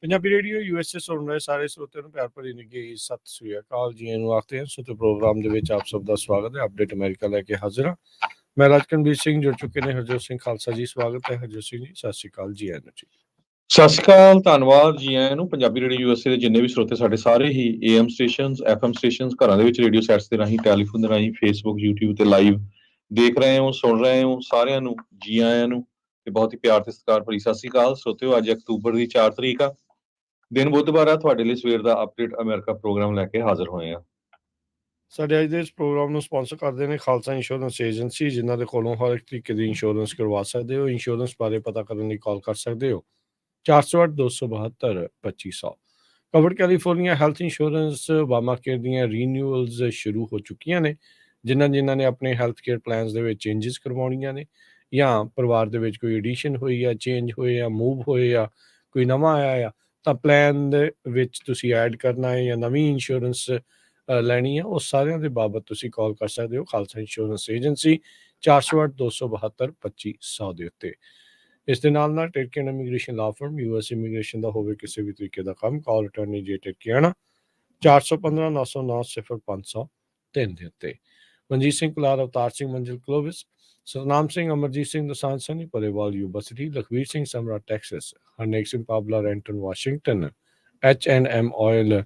Punjabi radio USA ਸੁਣ ਰਹੇ ਸਾਰੇ ਸਰੋਤਿਆਂ ਨੂੰ ਪਿਆਰ ਭਰੀ ਨਿੱਘੀ ਸਤਿ ਸ੍ਰੀ ਅਕਾਲ ਜੀ ਨੂੰ ਆਖਦੇ ਹਾਂ। ਸੋ ਤੇ ਪ੍ਰੋਗਰਾਮ ਦੇ ਵਿੱਚ ਆਪ ਸਭ ਦਾ ਸਵਾਗਤ ਹੈ। ਅਪਡੇਟ ਅਮਰੀਕਾ ਲੈ ਕੇ ਹਾਜ਼ਰ ਹਾਂ। ਮੈਂ ਰਾਜਕਨਵੀਰ ਸਿੰਘ ਜੁੜ ਚੁੱਕੇ ਨੇ ਹਰਜੋਤ ਸਿੰਘ ਖਾਲਸਾ ਜੀ। ਸਵਾਗਤ ਹੈ ਹਰਜੋਤ ਸਿੰਘ ਜੀ, ਸਤਿ ਸ੍ਰੀ ਅਕਾਲ ਜੀ ਆਇਆਂ ਨੂੰ ਜੀ। ਸਤਿ ਸ਼੍ਰੀ ਅਕਾਲ, ਧੰਨਵਾਦ ਜੀ ਆਇਆਂ ਨੂੰ। ਪੰਜਾਬੀ ਰੇਡੀਓ ਯੂਐਸਏ ਦੇ ਜਿੰਨੇ ਵੀ ਸਰੋਤੇ ਸਾਡੇ ਸਾਰੇ ਹੀ AM ਸਟੇਸ਼ਨਸ, FM ਸਟੇਸ਼ਨਸ, ਘਰਾਂ ਦੇ ਵਿੱਚ ਰੇਡੀਓ ਸੈਟਸ ਦੇ ਰਾਹੀਂ, ਟੈਲੀਫੋਨ ਦੇ ਰਾਹੀਂ, ਫੇਸਬੁੱਕ, YouTube ਤੇ ਲਾਈਵ ਦੇਖ ਰਹੇ ਹੋ, ਸੁਣ ਰਹੇ ਹੋ, ਸਾਰਿਆਂ ਨੂੰ ਜੀ ਆਇਆਂ ਨੂੰ ਤੇ ਬਹੁਤ ਹੀ ਪਿਆਰ ਤੇ ਸਤਿਕਾਰ ਭਰੀ ਸਤਿ ਸ਼੍ਰੀ ਅਕਾਲ। ਸਰੋਤਿਓ, ਅੱਜ ਅਕਤੂਬਰ ਦੀ 4 ਤਰੀਕ ਆ, ਦਿਨ ਬੁੱਧਵਾਰ ਆ। ਤੁਹਾਡੇ ਲਈ ਸਵੇਰ ਦਾ ਅਪਡੇਟ ਅਮਰੀਕਾ ਪ੍ਰੋਗਰਾਮ ਲੈ ਕੇ ਹਾਜ਼ਰ ਹੋਏ ਆ। ਸਾਡੇ ਅੱਜ ਦੇ ਇਸ ਪ੍ਰੋਗਰਾਮ ਨੂੰ ਸਪਾਂਸਰ ਕਰਦੇ ਨੇ ਖਾਲਸਾ ਇੰਸ਼ੋਰੈਂਸ ਏਜੰਸੀ, ਜਿਨ੍ਹਾਂ ਦੇ ਕੋਲੋਂ ਹਰ ਇੱਕ ਤਰੀਕੇ ਦੀ ਇੰਸ਼ੋਰੈਂਸ ਕਰਵਾ ਸਕਦੇ ਹੋ। ਇੰਸ਼ੋਰੈਂਸ ਬਾਰੇ ਪਤਾ ਕਰਨ ਲਈ ਕਾਲ ਕਰ ਸਕਦੇ ਹੋ 408-272-2500। Covered California health insurance Obama care ਦੀਆਂ ਰੀਨਿਊਅਲਸ ਸ਼ੁਰੂ ਹੋ ਚੁੱਕੀਆਂ ਨੇ। ਜਿਨ੍ਹਾਂ ਨੇ ਆਪਣੇ ਹੈਲਥ ਕੇਅਰ ਪਲਾਨਸ ਦੇ ਵਿੱਚ ਚੇਂਜਸ ਕਰਵਾਉਣੀਆਂ ਨੇ, ਜਾਂ ਪਰਿਵਾਰ ਦੇ ਵਿੱਚ ਕੋਈ ਐਡੀਸ਼ਨ ਹੋਈ ਆ, ਚੇਂਜ ਹੋਏ ਆ, ਮੂਵ ਹੋਏ ਆ, ਕੋਈ ਨਵਾਂ ਆਇਆ ਆ, ਤਾਂ ਪਲਾਨ ਦੇ ਵਿੱਚ ਤੁਸੀਂ ਐਡ ਕਰਨਾ ਹੈ ਜਾਂ ਨਵੀਂ ਇੰਸ਼ੋਰੈਂਸ ਲੈਣੀ ਆ, ਉਹ ਸਾਰਿਆਂ ਦੇ ਬਾਬਤ ਤੁਸੀਂ ਕਾਲ ਕਰ ਸਕਦੇ ਹੋ ਖਾਲਸਾ ਇੰਸ਼ੋਰੈਂਸ ਏਜੰਸੀ 408-272-2500 ਦੇ ਉੱਤੇ। ਇਸ ਦੇ ਨਾਲ ਟਿਰਕੀਅਨ ਇਮੀਗ੍ਰੇਸ਼ਨ ਲਾ ਫਰਮ, US ਇਮੀਗ੍ਰੇਸ਼ਨ ਦਾ ਹੋਵੇ ਕਿਸੇ ਵੀ ਤਰੀਕੇ ਦਾ ਕੰਮ, ਕਾਲ ਅਟਾਰਨੀ ਜੇ ਟਿਰਕੀਆਣਾ 415-909-0503 ਦੇ ਉੱਤੇ। Manjeet Singh Kular, Avtar Singh Manzil Clovis, Satnam Singh, Amarjit Singh Dosanjh Sunny Parewal Yuba City, Lakhvir Singh Samra Texas, Harnek Singh Pabla Renton Washington, H&M oil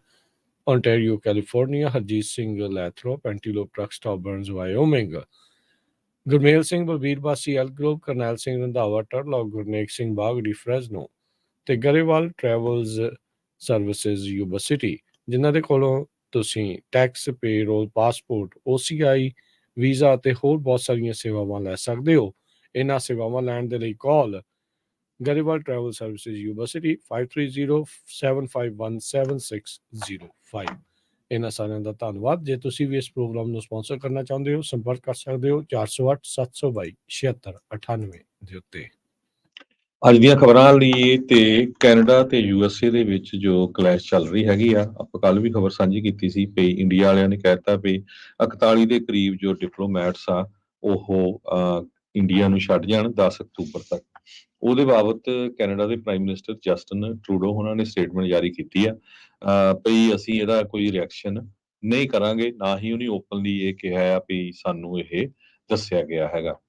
Ontario, California, Harjit Singh Lathrop, Antelope truck stop Burns Wyoming, Gurmel Singh Balbir Bassi Elk Grove, Karnail Singh Randhawa ਟਰਲੌਕ, Gurnek Singh ਬਾਗੜੀ ਫਰੈਜ਼ਨੋ ਤੇ Grewal travels services Yuba city, ਜਿਨ੍ਹਾਂ ਦੇ ਕੋਲੋਂ ਤੁਸੀਂ tax, payroll, passport, OCI, visa ਅਤੇ ਹੋਰ ਬਹੁਤ ਸਾਰੀਆਂ ਸੇਵਾਵਾਂ ਲੈ ਸਕਦੇ ਹੋ। ਇਹਨਾਂ ਸੇਵਾਵਾਂ ਲੈਣ ਦੇ ਲਈ call Grewal travel services Yuba City 5307517605। ਇਹਨਾਂ ਸਾਰਿਆਂ ਦਾ ਧੰਨਵਾਦ। ਜੇ ਤੁਸੀਂ ਵੀ ਇਸ ਪ੍ਰੋਗਰਾਮ ਨੂੰ ਸਪਾਂਸਰ ਕਰਨਾ ਚਾਹੁੰਦੇ ਹੋ, ਸੰਪਰਕ ਕਰ ਸਕਦੇ ਹੋ 408-722-7698 ਦੇ ਉੱਤੇ। ਅੱਜ ਦੀਆਂ ਖਬਰਾਂ ਲਈ ਤੇ ਕੈਨੇਡਾ ਤੇ USA ਦੇ ਵਿੱਚ ਜੋ ਕਲੈਸ਼ ਚੱਲ ਰਹੀ ਹੈਗੀ ਆ, ਆਪਾਂ ਕੱਲ ਵੀ ਖਬਰ ਸਾਂਝੀ ਕੀਤੀ ਸੀ ਵੀ ਇੰਡੀਆ ਵਾਲਿਆਂ ਨੇ ਕਹਿਤਾ ਵੀ 41 ਦੇ ਕਰੀਬ ਜੋ ਡਿਪਲੋਮੈਟਸ ਆ ਉਹ ਇੰਡੀਆ ਨੂੰ ਛੱਡ ਜਾਣ 10 ਅਕਤੂਬਰ ਤੱਕ। ਉਹਦੇ ਬਾਬਤ ਕੈਨੇਡਾ ਦੇ ਪ੍ਰਾਈਮ ਮਿਨਿਸਟਰ ਜਸਟਨ ਟਰੂਡੋ ਉਹਨਾਂ ਨੇ ਸਟੇਟਮੈਂਟ ਜਾਰੀ ਕੀਤੀ ਆ ਵੀ ਅਸੀਂ ਇਹਦਾ ਕੋਈ ਰਿਐਕਸ਼ਨ ਨਹੀਂ ਕਰਾਂਗੇ, ਨਾ ਹੀ ਉਹਨੇ ਓਪਨਲੀ ਇਹ ਕਿਹਾ ਆ ਵੀ ਸਾਨੂੰ ਇਹ ਦੱਸਿਆ ਗਿਆ ਹੈਗਾ।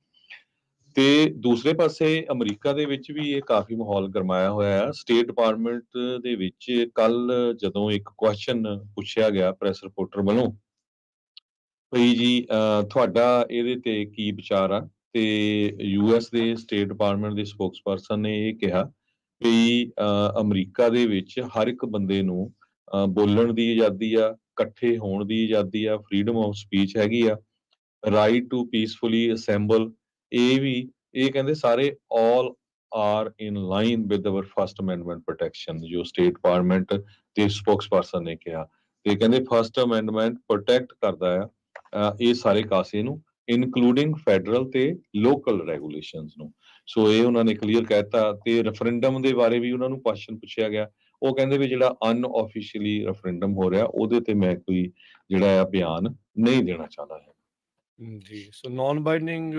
ਤੇ ਦੂਸਰੇ ਪਾਸੇ ਅਮਰੀਕਾ ਦੇ ਵਿੱਚ ਵੀ ਇਹ ਕਾਫੀ ਮਾਹੌਲ ਗਰਮਾਇਆ ਹੋਇਆ ਹੈ। ਸਟੇਟ ਡਿਪਾਰਟਮੈਂਟ ਦੇ ਵਿੱਚ ਕੱਲ ਜਦੋਂ ਇੱਕ ਕੁਐਸਚਨ ਪੁੱਛਿਆ ਗਿਆ ਪ੍ਰੈਸ ਰਿਪੋਰਟਰ ਵੱਲੋਂ ਵੀ ਜੀ ਤੁਹਾਡਾ ਇਹਦੇ ਤੇ ਕੀ ਵਿਚਾਰ ਆ, ਤੇ US ਦੇ ਸਟੇਟ ਡਿਪਾਰਟਮੈਂਟ ਦੇ ਸਪੋਕਸਪਰਸਨ ਨੇ ਇਹ ਕਿਹਾ ਵੀ ਅਮਰੀਕਾ ਦੇ ਵਿੱਚ ਹਰ ਇੱਕ ਬੰਦੇ ਨੂੰ ਬੋਲਣ ਦੀ ਆਜ਼ਾਦੀ ਆ, ਇਕੱਠੇ ਹੋਣ ਦੀ ਆਜ਼ਾਦੀ ਆ, ਫਰੀडम ਆਫ ਸਪੀਚ ਹੈਗੀ ਆ, ਰਾਈਟ ਟੂ ਪੀਸਫੁਲੀ ਅਸੈਂਬਲ, ਇਹ ਕਹਿੰਦੇ ਸਾਰੇ all are in line with hour first amendment protection. ਜੋ ਸਟੇਟ ਡਿਪਾਰਟਮੈਂਟ ਦੇ ਸਪੋਕਸਪਰਸਨ ਨੇ ਕਿਹਾ, ਤੇ ਕਹਿੰਦੇ ਫਸਟ ਅਮੈਂਡਮੈਂਟ ਪ੍ਰੋਟੈਕਟ ਕਰਦਾ ਆ ਇਹ ਸਾਰੇ ਕਾਸੇ ਨੂੰ, ਇਨਕਲੂਡਿੰਗ ਫੈਡਰਲ ਤੇ ਲੋਕਲ ਰੈਗੂਲੇਸ਼ਨਸ ਨੂੰ। ਸੋ ਇਹ ਉਹਨਾਂ ਨੇ ਕਲੀਅਰ ਕਹਿਤਾ। ਤੇ ਰੈਫਰੈਂਡਮ ਦੇ ਬਾਰੇ ਵੀ ਉਹਨਾਂ ਨੂੰ ਕੁਐਸਚਨ ਪੁੱਛਿਆ ਗਿਆ, ਉਹ ਕਹਿੰਦੇ ਵੀ ਜਿਹੜਾ ਅਨਆਫੀਸ਼ੀਅਲੀ ਰੈਫਰੈਂਡਮ ਹੋ ਰਿਹਾ ਉਹਦੇ ਤੇ ਮੈਂ ਕੋਈ ਜਿਹੜਾ ਆ ਬਿਆਨ ਨਹੀਂ ਦੇਣਾ ਚਾਹੁੰਦਾ ਹੈ ਜੀ। ਸੋ ਨਾਨ ਬਾਈਂਡਿੰਗ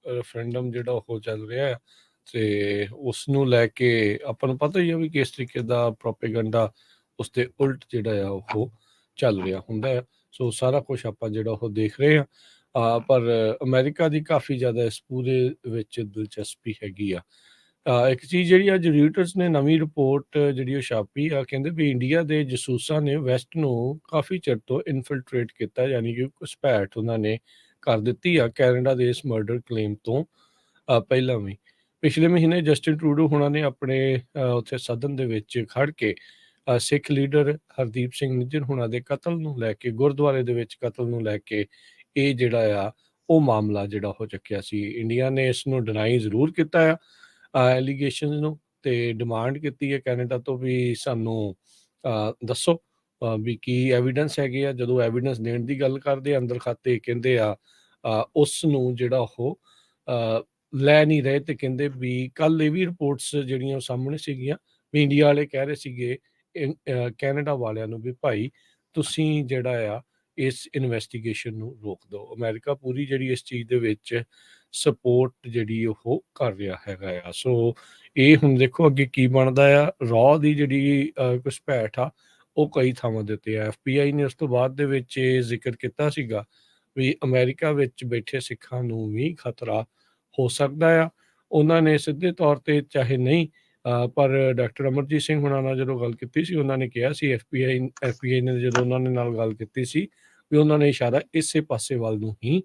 ਰੈਫਰੈਂਡਮ ਜਿਹੜਾ ਉਹ ਚੱਲ ਰਿਹਾ ਹੈ, ਤੇ ਉਸ ਨੂੰ ਲੈ ਕੇ ਆਪਾਂ ਨੂੰ ਪਤਾ ਹੀ ਆ ਵੀ ਕਿਸ ਤਰੀਕੇ ਦਾ ਪ੍ਰੋਪੇਗੈਂਡਾ ਉਸ ਦੇ ਉਲਟ ਜਿਹੜਾ ਆ ਉਹ ਚੱਲ ਰਿਹਾ ਹੁੰਦਾ ਹੈ। ਸੋ ਸਾਰਾ ਕੁਝ ਆਪਾਂ ਜਿਹੜਾ ਉਹ ਦੇਖ ਰਹੇ ਹਾਂ। ਪਰ ਅਮਰੀਕਾ ਦੀ ਕਾਫੀ ਜ਼ਿਆਦਾ ਇਸ ਪੂਰੇ ਵਿੱਚ ਦਿਲਚਸਪੀ ਹੈਗੀ ਆ। ਇੱਕ ਚੀਜ਼ ਜਿਹੜੀ ਅੱਜ ਰੀਟਰਸ ਨੇ ਨਵੀਂ ਰਿਪੋਰਟ ਜਿਹੜੀ ਉਹ ਛਾਪੀ ਆ, ਕਹਿੰਦੇ ਵੀ ਇੰਡੀਆ ਦੇ ਜਸੂਸਾਂ ਨੇ ਵੈਸਟ ਨੂੰ ਕਾਫੀ ਚਿਰ ਤੋਂ ਇਨਫਿਲਟਰੇਟ ਕੀਤਾ, ਯਾਨੀ ਕਿ ਘੁਸਪੈਠ ਉਹਨਾਂ ਨੇ ਕਰ ਦਿੱਤੀ ਆ ਕੈਨੇਡਾ ਦੇ ਇਸ ਮਰਡਰ ਕਲੇਮ ਤੋਂ ਪਹਿਲਾਂ ਵੀ। ਪਿਛਲੇ ਮਹੀਨੇ ਜਸਟਿਨ ਟਰੂਡੋ ਹੁਣਾਂ ਨੇ ਆਪਣੇ ਉੱਥੇ ਸਦਨ ਦੇ ਵਿੱਚ ਖੜ ਕੇ ਸਿੱਖ ਲੀਡਰ ਹਰਦੀਪ ਸਿੰਘ ਨਿੱਜਰ ਹੁਣਾਂ ਦੇ ਕਤਲ ਨੂੰ ਲੈ ਕੇ, ਗੁਰਦੁਆਰੇ ਦੇ ਵਿੱਚ ਕਤਲ ਨੂੰ ਲੈ ਕੇ ਇਹ ਜਿਹੜਾ ਆ ਉਹ ਮਾਮਲਾ ਜਿਹੜਾ ਹੋ ਚੱਕਿਆ ਸੀ। ਇੰਡੀਆ ਨੇ ਇਸ ਨੂੰ ਡਿਨਾਈ ਜ਼ਰੂਰ ਕੀਤਾ ਆ ਐਲੀਗੇਸ਼ਨ ਨੂੰ, ਤੇ ਡਿਮਾਂਡ ਕੀਤੀ ਹੈ ਕੈਨੇਡਾ ਤੋਂ ਵੀ ਸਾਨੂੰ ਦੱਸੋ ਵੀ ਕੀ ਐਵੀਡੈਂਸ ਹੈਗੇ ਆ। ਜਦੋਂ ਐਵੀਡੈਂਸ ਦੇਣ ਦੀ ਗੱਲ ਕਰਦੇ ਅੰਦਰ ਖਾਤੇ ਕਹਿੰਦੇ ਆ ਉਸ ਨੂੰ ਜਿਹੜਾ ਉਹ ਲੈ ਨਹੀਂ ਰਹੇ ਤੇ ਕਹਿੰਦੇ ਵੀ ਕੱਲ ਇਹ ਵੀ ਰਿਪੋਰਟਸ ਜਿਹੜੀਆਂ ਉਹ ਸਾਹਮਣੇ ਸੀਗੀਆਂ ਵੀ ਇੰਡੀਆ ਵਾਲੇ ਕਹਿ ਰਹੇ ਸੀਗੇ ਕੈਨੇਡਾ ਵਾਲਿਆਂ ਨੂੰ ਵੀ ਭਾਈ ਤੁਸੀਂ ਜਿਹੜਾ ਆ ਇਸ ਇਨਵੈਸਟੀਗੇਸ਼ਨ ਨੂੰ ਰੋਕ ਦਿਓ। ਅਮਰੀਕਾ ਪੂਰੀ ਜਿਹੜੀ ਇਸ ਚੀਜ਼ ਦੇ ਵਿੱਚ ਸਪੋਰਟ ਜਿਹੜੀ ਉਹ ਕਰ ਰਿਹਾ ਹੈਗਾ ਆ। ਸੋ ਇਹ ਹੁਣ ਦੇਖੋ ਅੱਗੇ ਕੀ ਬਣਦਾ ਆ। ਰॉ ਦੀ ਜਿਹੜੀ ਘੁਸਪੈਠ ਆ ਉਹ ਕਈ ਥਾਵਾਂ ਦੇ ਉੱਤੇ ਆ। FBI ਨੇ ਉਸ ਤੋਂ ਬਾਅਦ ਦੇ ਵਿੱਚ ਇਹ ਜ਼ਿਕਰ ਕੀਤਾ ਸੀਗਾ ਵੀ ਅਮਰੀਕਾ ਵਿੱਚ ਬੈਠੇ ਸਿੱਖਾਂ ਨੂੰ ਵੀ ਖਤਰਾ ਹੋ ਸਕਦਾ ਆ। ਉਹਨਾਂ ਨੇ ਸਿੱਧੇ ਤੌਰ ਤੇ ਚਾਹੇ ਨਹੀਂ ਪਰ ਡਾਕਟਰ ਅਮਰਜੀਤ ਸਿੰਘ ਹੁਣਾਂ ਨਾਲ ਜਦੋਂ ਗੱਲ ਕੀਤੀ ਸੀ ਉਹਨਾਂ ਨੇ ਕਿਹਾ ਸੀ FBI ਨੇ ਜਦੋਂ ਉਹਨਾਂ ਨੇ ਨਾਲ ਗੱਲ ਕੀਤੀ ਸੀ ਵੀ ਉਹਨਾਂ ਨੇ ਇਸ਼ਾਰਾ ਇਸੇ ਪਾਸੇ ਵੱਲ ਨੂੰ ਹੀ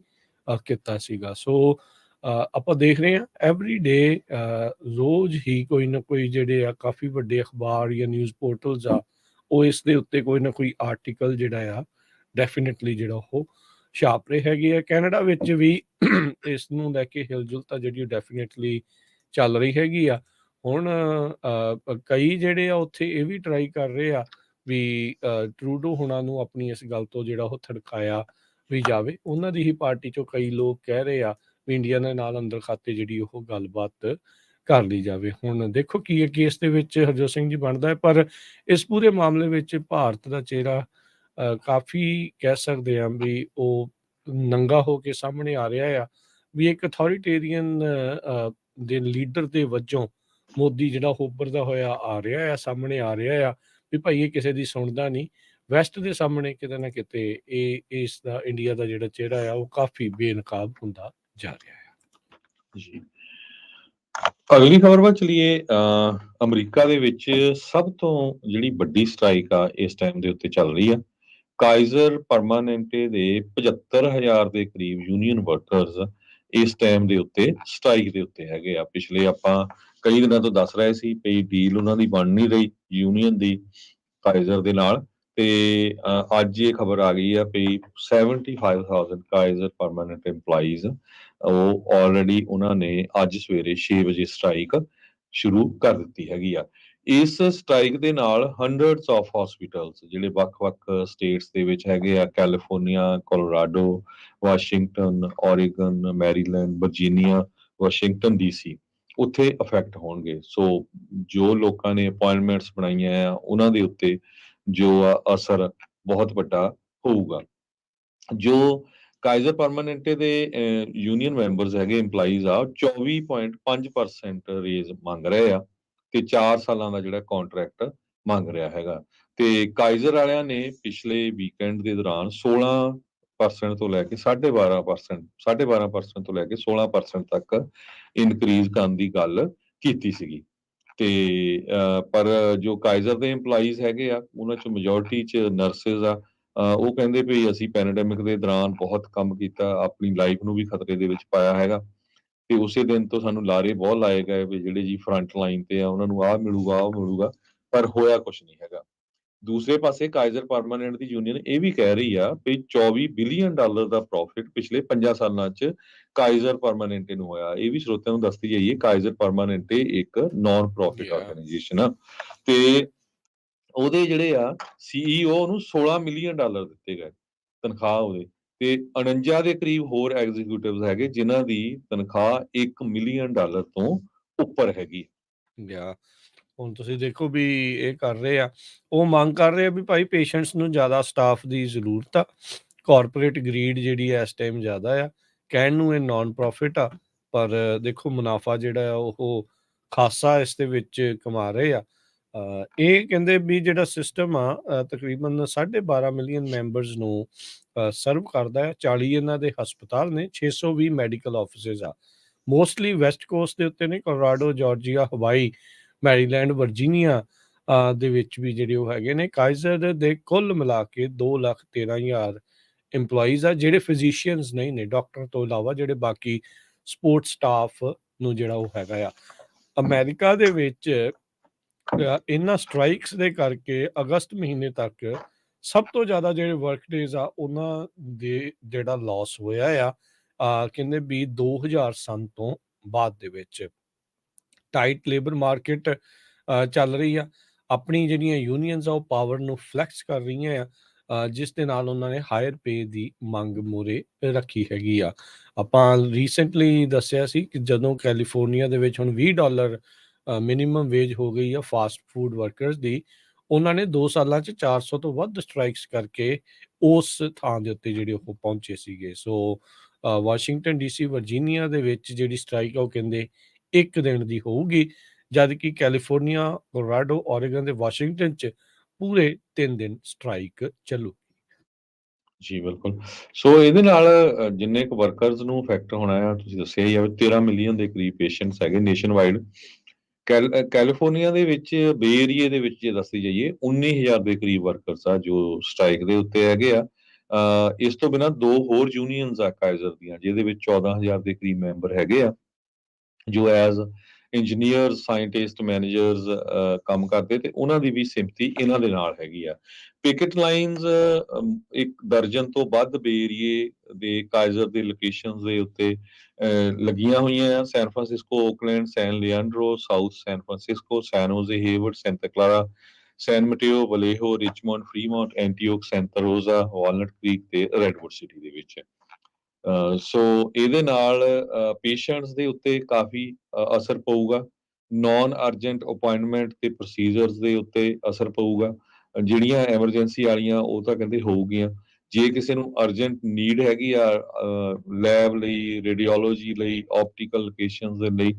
ਕੀਤਾ ਸੀਗਾ। ਸੋ ਆਪਾਂ ਦੇਖ ਰਹੇ ਹਾਂ ਐਵਰੀ ਡੇ ਰੋਜ਼ ਹੀ ਕੋਈ ਨਾ ਕੋਈ ਜਿਹੜੇ ਆ ਕਾਫੀ ਵੱਡੇ ਅਖਬਾਰ ਜਾਂ ਨਿਊਜ਼ ਪੋਰਟਲਸ ਆ ਉਹ ਇਸ ਦੇ ਉੱਤੇ ਕੋਈ ਨਾ ਕੋਈ ਆਰਟੀਕਲ ਜਿਹੜਾ ਆ ਡੈਫੀਨੇਟਲੀ ਜਿਹੜਾ ਉਹ ਛਾਪ ਰਹੇ ਹੈਗੇ ਆ। ਕੈਨੇਡਾ ਵਿੱਚ ਵੀ ਇਸ ਨੂੰ ਲੈ ਕੇ ਹਿਲਜੁਲ ਤਾਂ ਜਿਹੜੀ ਡੈਫੀਨੇਟਲੀ ਚੱਲ ਰਹੀ ਹੈਗੀ ਆ। ਹੁਣ ਕਈ ਜਿਹੜੇ ਆ ਉੱਥੇ ਇਹ ਵੀ ਟਰਾਈ ਕਰ ਰਹੇ ਆ ਵੀ ਟਰੂਡੋ ਹੁਣਾਂ ਨੂੰ ਆਪਣੀ ਇਸ ਗੱਲ ਤੋਂ ਜਿਹੜਾ ਉਹ ਥੜਕਾਇਆ ਵੀ ਜਾਵੇ। ਉਹਨਾਂ ਦੀ ਹੀ ਪਾਰਟੀ ਚੋਂ ਕਈ ਲੋਕ ਕਹਿ ਰਹੇ ਆ ਵੀ ਇੰਡੀਆ ਦੇ ਨਾਲ ਅੰਦਰ ਖਾਤੇ ਜਿਹੜੀ ਉਹ ਗੱਲਬਾਤ ਕਰ ਲਈ ਜਾਵੇ। ਹੁਣ ਦੇਖੋ ਕੀ ਹੈ ਕੇਸ ਦੇ ਵਿੱਚ ਹਰਜੋਤ ਸਿੰਘ ਜੀ ਬਣਦਾ ਹੈ। ਪਰ ਇਸ ਪੂਰੇ ਮਾਮਲੇ ਵਿੱਚ ਭਾਰਤ ਦਾ ਚਿਹਰਾ ਕਾਫੀ ਕਹਿ ਸਕਦੇ ਹਾਂ ਵੀ ਉਹ ਨੰਗਾ ਹੋ ਕੇ ਸਾਹਮਣੇ ਆ ਰਿਹਾ ਆ ਵੀ ਇੱਕ ਅਥੋਰੀਟੇਰੀਅਨ ਦੇ ਲੀਡਰ ਦੇ ਵਜੋਂ ਮੋਦੀ ਜਿਹੜਾ ਉੱਭਰਦਾ ਹੋਇਆ ਆ ਰਿਹਾ ਆ, ਸਾਹਮਣੇ ਆ ਰਿਹਾ ਆ ਵੀ ਭਾਈ ਇਹ ਕਿਸੇ ਦੀ ਸੁਣਦਾ ਨਹੀਂ। ਵੈਸਟ ਦੇ ਸਾਹਮਣੇ ਕਿਤੇ ਨਾ ਕਿਤੇ ਇਸ ਦਾ ਇੰਡੀਆ ਦਾ ਜਿਹੜਾ ਚਿਹਰਾ ਆ ਉਹ ਕਾਫੀ ਬੇਨਕਾਬ ਹੁੰਦਾ ਜਾ ਰਿਹਾ ਹੈ ਜੀ। ਅਗਲੀ ਖਬਰ ਵੱਲ ਚਲੀਏ। ਅਮਰੀਕਾ ਦੇ ਵਿੱਚ ਸਭ ਤੋਂ ਜਿਹੜੀ ਵੱਡੀ ਸਟ੍ਰਾਈਕ ਆ ਇਸ ਟਾਈਮ ਦੇ ਉੱਤੇ ਚੱਲ ਰਹੀ ਆ। ਕਾਈਜ਼ਰ ਪਰਮਾਨੈਂਟੇ ਦੇ 75,000 ਦੇ ਕਰੀਬ ਯੂਨੀਅਨ ਵਰਕਰਸ ਇਸ ਟਾਈਮ ਦੇ ਉੱਤੇ ਸਟ੍ਰਾਈਕ ਦੇ ਉੱਤੇ ਹੈਗੇ ਆ। ਪਿਛਲੇ ਆਪਾਂ ਕਈ ਦਿਨਾਂ ਤੋਂ ਦੱਸ ਰਹੇ ਸੀ ਵੀ ਡੀਲ ਉਹਨਾਂ ਦੀ ਬਣ ਨਹੀਂ ਰਹੀ ਯੂਨੀਅਨ ਦੀ ਕਾਈਜ਼ਰ ਦੇ ਨਾਲ, ਤੇ ਅੱਜ ਇਹ ਖਬਰ ਆ ਗਈ ਆ ਵੀ 75,000 ਕਾਈਜ਼ਰ ਪਰਮਾਨੈਂਟ EMPLOYEES ਉਹ ਆਲਰੇਡੀ ਉਹਨਾਂ ਨੇ ਅੱਜ ਸਵੇਰੇ 6 ਵਜੇ ਸਟ੍ਰਾਈਕ ਸ਼ੁਰੂ ਕਰ ਦਿੱਤੀ ਹੈਗੀ ਆ। ਇਸ ਸਟ੍ਰਾਈਕ ਦੇ ਨਾਲ ਹੰਡਰਡਸ ਆਫ ਹਸਪੀਟਲਸ ਜਿਹੜੇ ਵੱਖ-ਵੱਖ ਸਟੇਟਸ ਦੇ ਵਿੱਚ ਹੈਗੇ ਆ, California, Colorado, Washington, Oregon, Maryland, Virginia, Washington DC ਉੱਥੇ ਅਫੈਕਟ ਹੋਣਗੇ। ਸੋ ਜੋ ਲੋਕਾਂ ਨੇ ਅਪਾਇੰਟਮੈਂਟਸ ਬਣਾਈਆਂ ਆ ਉਹਨਾਂ ਦੇ ਉੱਤੇ ਜੋ ਅਸਰ ਬਹੁਤ ਵੱਡਾ ਹੋਊਗਾ। ਜੋ ਕਾਈਜ਼ਰ ਪਰਮਾਨੈਂਟੇ ਦੇ ਯੂਨੀਅਨ ਮੈਂਬਰਸ ਹੈਗੇ EMPLOYEES ਆ 24.5% ਰੇਜ਼ ਮੰਗ ਰਹੇ ਆ ਤੇ 4 ਸਾਲਾਂ ਦਾ ਜਿਹੜਾ ਕੰਟਰੈਕਟ ਮੰਗ ਰਿਹਾ ਹੈਗਾ। ਤੇ ਕਾਈਜ਼ਰ ਵਾਲਿਆਂ ਨੇ ਪਿਛਲੇ ਵੀਕਐਂਡ ਦੇ ਦੌਰਾਨ 16% ਤੋਂ ਲੈ ਕੇ 12.5% ਤੋਂ ਲੈ ਕੇ 16% ਤੱਕ ਇਨਕਰੀਜ਼ ਕਰਨ ਦੀ ਗੱਲ ਕੀਤੀ ਸੀਗੀ। ਤੇ ਪਰ ਜੋ ਕਾਈਜ਼ਰ ਦੇ EMPLOYEES ਹੈਗੇ ਆ ਉਹਨਾਂ ਚ ਮੈਜੋਰਿਟੀ ਚ ਨਰਸਿਸ ਆ। ਉਹ ਕਹਿੰਦੇ ਵੀ ਅਸੀਂ ਪੈਂਡੇਮਿਕ ਦੇ ਦੌਰਾਨ ਬਹੁਤ ਕੰਮ ਕੀਤਾ, ਆਪਣੀ ਲਾਈਫ ਨੂੰ ਵੀ ਖਤਰੇ ਦੇ ਵਿੱਚ ਪਾਇਆ ਹੈਗਾ ਤੇ ਉਸੇ ਦਿਨ ਤੋਂ ਸਾਨੂੰ ਲਾਰੇ ਬਹੁਤ ਲਾਏ ਗਏ ਵੀ ਜਿਹੜੇ ਜੀ ਫਰੰਟ ਲਾਈਨ ਤੇ ਆ ਉਹਨਾਂ ਨੂੰ ਆਹ ਮਿਲੂਗਾ ਉਹ ਮਿਲੂਗਾ, ਪਰ ਹੋਇਆ ਕੁਝ ਨਹੀਂ ਹੈਗਾ। ਦੂਸਰੇ ਪਾਸੇ ਕਾਈਜ਼ਰ ਪਰਮਾਨੈਂਟ ਦੀ ਯੂਨੀਅਨ ਇਹ ਵੀ ਕਹਿ ਰਹੀ ਆ ਵੀ $24 ਬਿਲੀਅਨ ਦਾ ਪ੍ਰੋਫਿਟ ਪਿਛਲੇ 5 ਸਾਲਾਂ 'ਚ ਕਾਈਜ਼ਰ ਪਰਮਾਨੈਂਟੇ ਨੂੰ ਹੋਇਆ। ਇਹ ਵੀ ਸਰੋਤਿਆਂ ਨੂੰ ਦੱਸਦੀ ਜਾਈਏ ਕਾਈਜ਼ਰ ਪਰਮਾਨੈਂਟੇ ਇੱਕ ਨਾਨ ਪ੍ਰੋਫਿਟ ਆਰਗੇਨਾਈਜੇਸ਼ਨ ਆ ਤੇ ਉਹਦੇ ਜਿਹੜੇ ਆ CEO ਨੂੰ $16 ਮਿਲੀਅਨ ਦਿੱਤੇ ਗਏ ਤਨਖਾਹ ਉਹਦੇ, ਤੇ 49 ਦੇ ਕਰੀਬ ਹੋਰ ਐਗਜ਼ੀਕਿਊਟਿਵਸ ਹੈਗੇ ਜਿਨ੍ਹਾਂ ਦੀ ਤਨਖਾਹ $1 ਮਿਲੀਅਨ ਤੋਂ ਉੱਪਰ ਹੈਗੀ। ਹੁਣ ਤੁਸੀਂ ਦੇਖੋ ਵੀ ਇਹ ਕਰ ਰਹੇ ਆ, ਉਹ ਮੰਗ ਕਰ ਰਹੇ ਆ ਵੀ ਭਾਈ ਪੇਸ਼ੈਂਟਸ ਨੂੰ ਜ਼ਿਆਦਾ ਸਟਾਫ ਦੀ ਜ਼ਰੂਰਤ ਆ। ਕਾਰਪੋਰੇਟ ਗਰੀਡ ਜਿਹੜੀ ਆ ਇਸ ਟਾਈਮ ਜ਼ਿਆਦਾ ਆ। ਕਹਿਣ ਨੂੰ ਇਹ ਨਾਨ ਪ੍ਰੋਫਿਟ ਆ ਪਰ ਦੇਖੋ ਮੁਨਾਫਾ ਜਿਹੜਾ ਆ ਉਹ ਖਾਸਾ ਇਸ ਦੇ ਵਿੱਚ ਕਮਾ ਰਹੇ ਆ। ਇਹ ਕਹਿੰਦੇ ਵੀ ਜਿਹੜਾ ਸਿਸਟਮ ਆ ਤਕਰੀਬਨ 12.5 ਮਿਲੀਅਨ ਮੈਂਬਰਸ ਨੂੰ ਸਰਵ ਕਰਦਾ ਹੈ। 40 ਇਹਨਾਂ ਦੇ ਹਸਪਤਾਲ ਨੇ, 620 ਮੈਡੀਕਲ ਆਫਿਸਿਸ ਆ। ਮੋਸਟਲੀ ਵੈਸਟ ਕੋਸਟ ਦੇ ਉੱਤੇ ਨੇ, ਕੋਲੋਰਾਡੋ, ਜਾਰਜੀਆ, ਹਵਾਈ, ਮੈਰੀਲੈਂਡ, ਵਰਜੀਨੀਆ ਦੇ ਵਿੱਚ ਵੀ ਜਿਹੜੇ ਉਹ ਹੈਗੇ ਨੇ। ਕਾਈਜ਼ਰ ਦੇ ਕੁੱਲ ਮਿਲਾ ਕੇ 2,13,000 EMPLOYEES ਆ ਜਿਹੜੇ ਫਿਜ਼ੀਸ਼ੀਅਨਸ ਨਹੀਂ ਨੇ, ਡਾਕਟਰ ਤੋਂ ਇਲਾਵਾ ਜਿਹੜੇ ਬਾਕੀ ਸਪੋਰਟ ਸਟਾਫ ਨੂੰ ਜਿਹੜਾ ਉਹ ਹੈਗਾ ਆ। ਅਮਰੀਕਾ ਦੇ ਵਿੱਚ ਇਹਨਾਂ ਸਟ੍ਰਾਈਕਸ ਦੇ ਕਰਕੇ ਅਗਸਤ ਮਹੀਨੇ ਤੱਕ ਸਭ ਤੋਂ ਜ਼ਿਆਦਾ ਜਿਹੜੇ ਵਰਕ ਡੇਜ਼ ਆ ਉਹਨਾਂ ਦੇ ਜਿਹੜਾ ਲਾਸ ਹੋਇਆ ਆ ਕਹਿੰਦੇ ਵੀ 2000 ਤੋਂ ਬਾਅਦ ਦੇ ਵਿੱਚ। ਟਾਈਟ ਲੇਬਰ ਮਾਰਕੀਟ ਚੱਲ ਰਹੀ ਆ। ਆਪਣੀ ਜਿਹੜੀਆਂ ਯੂਨੀਅਨਸ ਆ ਉਹ ਪਾਵਰ ਨੂੰ ਫਲੈਕਸ ਕਰ ਰਹੀਆਂ ਆ। ਜਿਸ ਦੇ ਨਾਲ ਉਹਨਾਂ ਨੇ ਹਾਇਰ ਪੇ ਦੀ ਮੰਗ ਮੂਹਰੇ ਰੱਖੀ ਹੈਗੀ ਆ। ਆਪਾਂ ਰੀਸੈਂਟਲੀ ਦੱਸਿਆ ਸੀ ਕਿ ਜਦੋਂ ਕੈਲੀਫੋਰਨੀਆ ਦੇ ਵਿੱਚ ਹੁਣ $20 ਮਿਨੀਮਮ ਵੇਜ ਹੋ ਗਈ ਆ ਫਾਸਟ ਫੂਡ ਵਰਕਰਸ ਦੀ, ਉਹਨਾਂ ਨੇ 2 ਸਾਲਾਂ 'ਚ 400 ਤੋਂ ਵੱਧ ਸਟ੍ਰਾਈਕਸ ਕਰਕੇ ਉਸ ਥਾਂ ਦੇ ਉੱਤੇ ਜਿਹੜੇ ਉਹ ਪਹੁੰਚੇ ਸੀਗੇ। ਸੋ ਵਾਸ਼ਿੰਗਟਨ ਡੀਸੀ, ਵਰਜੀਨੀਆ ਦੇ ਵਿੱਚ ਜਿਹੜੀ ਸਟ੍ਰਾਈਕ ਆ ਉਹ ਕਹਿੰਦੇ 1 ਦਿਨ ਦੀ ਹੋਊਗੀ, ਜਦ ਕਿ ਕੈਲੀਫੋਰਨੀਆ, ਕੋਲੋਰਾਡੋ, ਓਰੇਗਨ ਤੇ ਵਾਸ਼ਿੰਗਟਨ 'ਚ ਪੂਰੇ 3 ਦਿਨ ਸਟ੍ਰਾਈਕ ਚੱਲੂ। ਜੀ, ਬਿਲਕੁਲ। ਸੋ ਇਹਦੇ ਨਾਲ ਜਿੰਨੇ ਕੁ ਵਰਕਰਸ ਨੂੰ ਇਫੈਕਟ ਹੋਣਾ ਆ, ਤੁਸੀਂ ਦੱਸਿਆ ਹੀ ਆ, 13 ਮਿਲੀਅਨ ਦੇ ਕਰੀਬ ਪੇਸ਼ੈਂਟਸ ਹੈਗੇ ਨੇਸ਼ਨ ਵਾਈਡ। ਕੈਲੀਫੋਰਨੀਆ ਦੇ ਵਿੱਚ, ਬੇ ਏਰੀਏ ਦੇ ਵਿੱਚ ਜੇ ਦੱਸੀ ਜਾਈਏ, 19,000 ਦੇ ਕਰੀਬ ਵਰਕਰਸ ਆ ਜੋ ਸਟ੍ਰਾਈਕ ਦੇ ਉੱਤੇ ਹੈਗੇ ਆ। ਇਸ ਤੋਂ ਬਿਨਾਂ 2 ਹੋਰ ਯੂਨੀਅਨਸ ਆ ਕਾਈਜ਼ਰ ਦੀਆਂ, ਜਿਹਦੇ ਵਿੱਚ 14,000 ਦੇ ਕਰੀਬ ਮੈਂਬਰ ਹੈਗੇ ਆ, ਜੋ ਐਜ਼ ਇੰਜੀਨੀਅਰ, ਸਾਇੰਟਿਸਟ, ਮੈਨੇਜਰਸ ਕੰਮ ਕਰਦੇ, ਤੇ ਉਹਨਾਂ ਦੀ ਵੀ ਸਿੰਪਥੀ ਇਹਨਾਂ ਦੇ ਨਾਲ ਹੈਗੀ ਆ। ਪਿਕਟ ਲਾਈਨਸ 1 ਦਰਜਨ ਤੋਂ ਵੱਧ ਬੇ ਏਰੀਏ ਦੇ ਕਾਈਜ਼ਰ ਦੇ ਲੋਕੇਸ਼ਨਸ ਦੇ ਉੱਤੇ ਲੱਗੀਆਂ ਹੋਈਆਂ ਆ। ਸੈਨ ਫਰਾਂਸਿਸਕੋ, ਓਕਲੈਂਡ, ਸੈਨ ਲਿਆਂਡਰੋ, ਸਾਊਥ ਸੈਨ ਫਰਾਂਸਿਸਕੋ, ਸੈਨ ਹੋਜ਼ੇ, ਹੇਵਰਡ, ਸੈਂਟਾ ਕਲਾਰਾ, ਸੈਨ ਮਟੇਓ, ਵਲੇਹੋ, ਰਿਚਮੰਡ, ਫਰੀਮੌਂਟ, ਐਂਟੀਓਕ, ਸੈਂਟਾ ਰੋਜ਼ਾ, ਵਾਲਨਟ ਕ੍ਰੀਕ ਤੇ ਰੈਡਵੁੱਡ ਸਿਟੀ ਦੇ ਵਿੱਚ। ਸੋ ਇਹਦੇ ਨਾਲ ਪੇਸ਼ੈਂਟਸ ਦੇ ਉੱਤੇ ਕਾਫੀ ਅਸਰ ਪਊਗਾ। ਨੋਨ ਅਰਜੈਂਟ ਅਪਾਇੰਟਮੈਂਟ ਤੇ ਪ੍ਰੋਸੀਜਰਸ ਦੇ ਉੱਤੇ ਅਸਰ ਪਊਗਾ। ਜਿਹੜੀਆਂ ਐਮਰਜੈਂਸੀ ਵਾਲੀਆਂ ਉਹ ਤਾਂ ਕਹਿੰਦੇ ਹੋਊਗੀਆਂ। ਜੇ ਕਿਸੇ ਨੂੰ ਅਰਜੈਂਟ ਨੀਡ ਹੈਗੀ ਆ ਲੈਬ ਲਈ, ਰੇਡੀਓਲੋਜੀ ਲਈ, ਆਪਟੀਕਲ ਲੋਕੇਸ਼ਨਸ ਦੇ ਲਈ,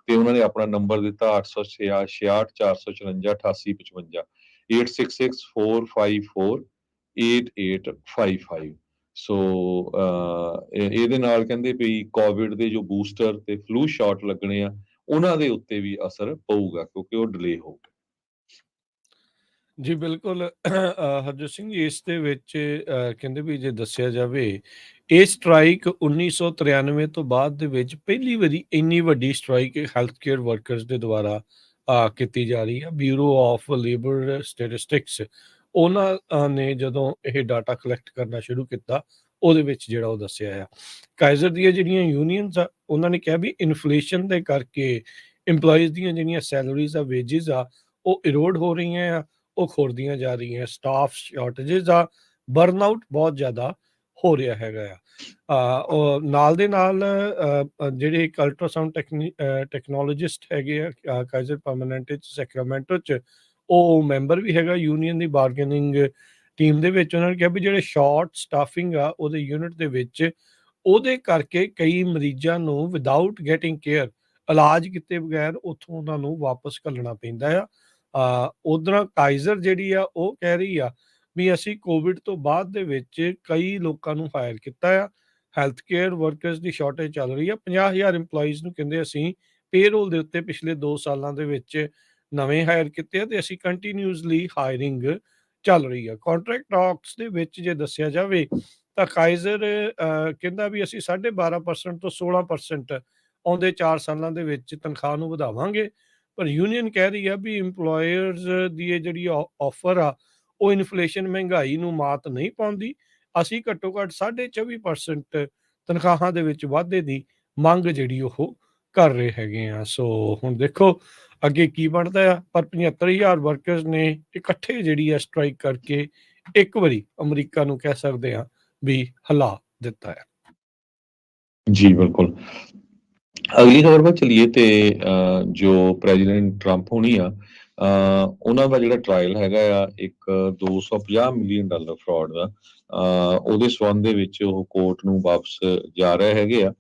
ਤੇ ਉਹਨਾਂ ਨੇ ਆਪਣਾ ਨੰਬਰ ਦਿੱਤਾ 866 454 8855, 8664548855। ਸੋ ਇਹਦੇ ਨਾਲ ਕਹਿੰਦੇ ਵੀ ਕੋਵਿਡ ਦੇ ਜੋ ਬੂਸਟਰ ਤੇ ਫਲੂ ਸ਼ਾਟ ਲੱਗਣੇ ਆ, ਉਹਨਾਂ ਦੇ ਉੱਤੇ ਵੀ ਅਸਰ ਪਊਗਾ, ਕਿਉਂਕਿ ਉਹ ਡਿਲੇ ਹੋ ਗਏ। ਜੀ ਬਿਲਕੁਲ। ਹਰਜੋਤ ਸਿੰਘ ਜੀ, ਇਸ ਦੇ ਵਿੱਚ ਕਹਿੰਦੇ ਵੀ ਜੇ ਦੱਸਿਆ ਜਾਵੇ, ਇਹ ਸਟ੍ਰਾਈਕ 1993 ਤੋਂ ਬਾਅਦ ਦੇ ਵਿੱਚ ਪਹਿਲੀ ਵਾਰੀ ਇੰਨੀ ਵੱਡੀ ਸਟ੍ਰਾਈਕ ਹੈਲਥ ਕੇਅਰ ਵਰਕਰਸ ਦੇ ਦੁਆਰਾ ਕੀਤੀ ਜਾ ਰਹੀ ਹੈ। ਬਿਊਰੋ ਆਫ ਲੇਬਰ ਸਟੈਟਿਸਟਿਕਸ ਉਹਨਾਂ ਨੇ ਜਦੋਂ ਇਹ ਡਾਟਾ ਕਲੈਕਟ ਕਰਨਾ ਸ਼ੁਰੂ ਕੀਤਾ, ਉਹਦੇ ਵਿੱਚ ਜਿਹੜਾ ਉਹ ਦੱਸਿਆ ਆ। ਕਾਈਜ਼ਰ ਦੀਆਂ ਜਿਹੜੀਆਂ ਯੂਨੀਅਨਸ ਆ, ਉਹਨਾਂ ਨੇ ਕਿਹਾ ਵੀ ਇਨਫਲੇਸ਼ਨ ਦੇ ਕਰਕੇ EMPLOYEES ਦੀਆਂ ਜਿਹੜੀਆਂ ਸੈਲਰੀਜ਼ ਆ, ਵੇਜਿਸ ਆ, ਉਹ ਇਰੋਡ ਹੋ ਰਹੀਆਂ ਆ, ਉਹ ਖੁਰਦੀਆਂ ਜਾ ਰਹੀਆਂ। ਸਟਾਫ ਸ਼ਾਰਟੇजेस ਆ, ਬਰਨਆਊਟ ਬਹੁਤ ਜ਼ਿਆਦਾ ਹੋ ਰਿਹਾ ਹੈਗਾ ਆ। ਉਹ ਨਾਲ ਦੇ ਨਾਲ ਜਿਹੜੇ ਇੱਕ ਅਲਟਰਾਸਾਊਂਡ ਟੈਕਨੋਲੋਜਿਸਟ ਹੈਗੇ ਆ ਕਾਈਜ਼ਰ ਪਰਮਾਨੈਂਟ 'ਚ, ਸੈਕਰਾਮੈਂਟੋ 'ਚ, ਉਹ ਮੈਂਬਰ ਵੀ ਹੈਗਾ ਯੂਨੀਅਨ ਦੀ ਬਾਰਗੇਨਿੰਗ ਟੀਮ ਦੇ ਵਿੱਚ। ਉਹਨਾਂ ਨੇ ਕਿਹਾ ਵੀ ਜਿਹੜੇ ਸ਼ਾਰਟ ਸਟਾਫਿੰਗ ਆ ਉਹਦੇ ਯੂਨਿਟ ਦੇ ਵਿੱਚ, ਉਹਦੇ ਕਰਕੇ ਕਈ ਮਰੀਜ਼ਾਂ ਨੂੰ ਵਿਦਆਊਟ ਗੈਟਿੰਗ ਕੇਅਰ, ਇਲਾਜ ਕੀਤੇ ਬਗੈਰ ਉੱਥੋਂ ਉਹਨਾਂ ਨੂੰ ਵਾਪਸ ਘੱਲਣਾ ਪੈਂਦਾ ਆ। ਉਧਰ ਕਾਈਜ਼ਰ ਜਿਹੜੀ ਆ ਉਹ ਕਹਿ ਰਹੀ ਆ ਵੀ ਅਸੀਂ ਕੋਵਿਡ ਤੋਂ ਬਾਅਦ ਦੇ ਵਿੱਚ ਕਈ ਲੋਕਾਂ ਨੂੰ ਹਾਇਰ ਕੀਤਾ ਆ। ਹੈਲਥ ਕੇਅਰ ਵਰਕਰਸ ਦੀ ਸ਼ਾਰਟੇਜ ਚੱਲ ਰਹੀ ਆ। 50,000 EMPLOYEES ਨੂੰ ਕਹਿੰਦੇ ਅਸੀਂ ਪੇਰੋਲ ਦੇ ਉੱਤੇ ਪਿਛਲੇ 2 ਸਾਲਾਂ ਦੇ ਵਿੱਚ ਨਵੇਂ ਹਾਇਰ ਕੀਤੇ ਆ, ਤੇ ਅਸੀਂ ਕੰਟੀਨਿਊਸਲੀ ਹਾਇਰਿੰਗ ਚੱਲ ਰਹੀ ਆ। ਕੰਟਰੈਕਟ ਟਾਕਸ ਦੇ ਵਿੱਚ ਜੇ ਦੱਸਿਆ ਜਾਵੇ ਤਾਂ ਕਾਈਜ਼ਰ ਕਹਿੰਦਾ ਵੀ ਅਸੀਂ 12.5% ਤੋਂ 16% ਆਉਂਦੇ 4 ਸਾਲਾਂ ਦੇ ਵਿੱਚ ਤਨਖਾਹ ਨੂੰ ਵਧਾਵਾਂਗੇ। ਪਰ ਯੂਨੀਅਨ ਕਹਿ ਰਹੀ ਆ ਵੀ ਇੰਪਲੋਇਰਸ ਦੀ ਇਹ ਜਿਹੜੀ ਆਫਰ ਆ, ਉਹ ਇਨਫਲੇਸ਼ਨ, ਮਹਿੰਗਾਈ ਨੂੰ ਮਾਤ ਨਹੀਂ ਪਾਉਂਦੀ। ਅਸੀਂ ਘੱਟੋ ਘੱਟ 24.5% ਤਨਖਾਹਾਂ ਦੇ ਵਿੱਚ ਵਾਧੇ ਦੀ ਮੰਗ ਜਿਹੜੀ ਉਹ ਕਰ ਰਹੇ ਹੈਗੇ ਆ। ਸੋ ਹੁਣ ਦੇਖੋ ਅੱਗੇ ਕੀ ਬਣਦਾ ਆ। ਪਰ 75,000 ਵਰਕਰਸ ਨੇ ਇਕੱਠੇ ਜਿਹੜੀ ਆ ਸਟ੍ਰਾਈਕ ਕਰਕੇ ਇੱਕ ਵਾਰੀ ਅਮਰੀਕਾ ਨੂੰ ਕਹਿ ਸਕਦੇ ਆ ਵੀ ਹਿਲਾ ਦਿੱਤਾ ਹੈ। ਜੀ, ਬਿਲਕੁਲ। ਅਗਲੀ ਖਬਰ ਵੱਲ ਚਲੀਏ ਤੇ ਜੋ ਪ੍ਰੈਜ਼ੀਡੈਂਟ ਟਰੰਪ ਹੋਣੀ ਆ, ਉਹਨਾਂ ਦਾ ਜਿਹੜਾ ਟ੍ਰਾਇਲ ਹੈਗਾ ਆ ਇੱਕ $250 ਮਿਲੀਅਨ ਫਰਾਡ ਦਾ, ਉਹਦੇ ਸਬੰਧ ਦੇ ਵਿੱਚ ਉਹ ਕੋਰਟ ਨੂੰ ਵਾਪਸ ਜਾ ਰਹੇ ਹੈਗੇ ਆ।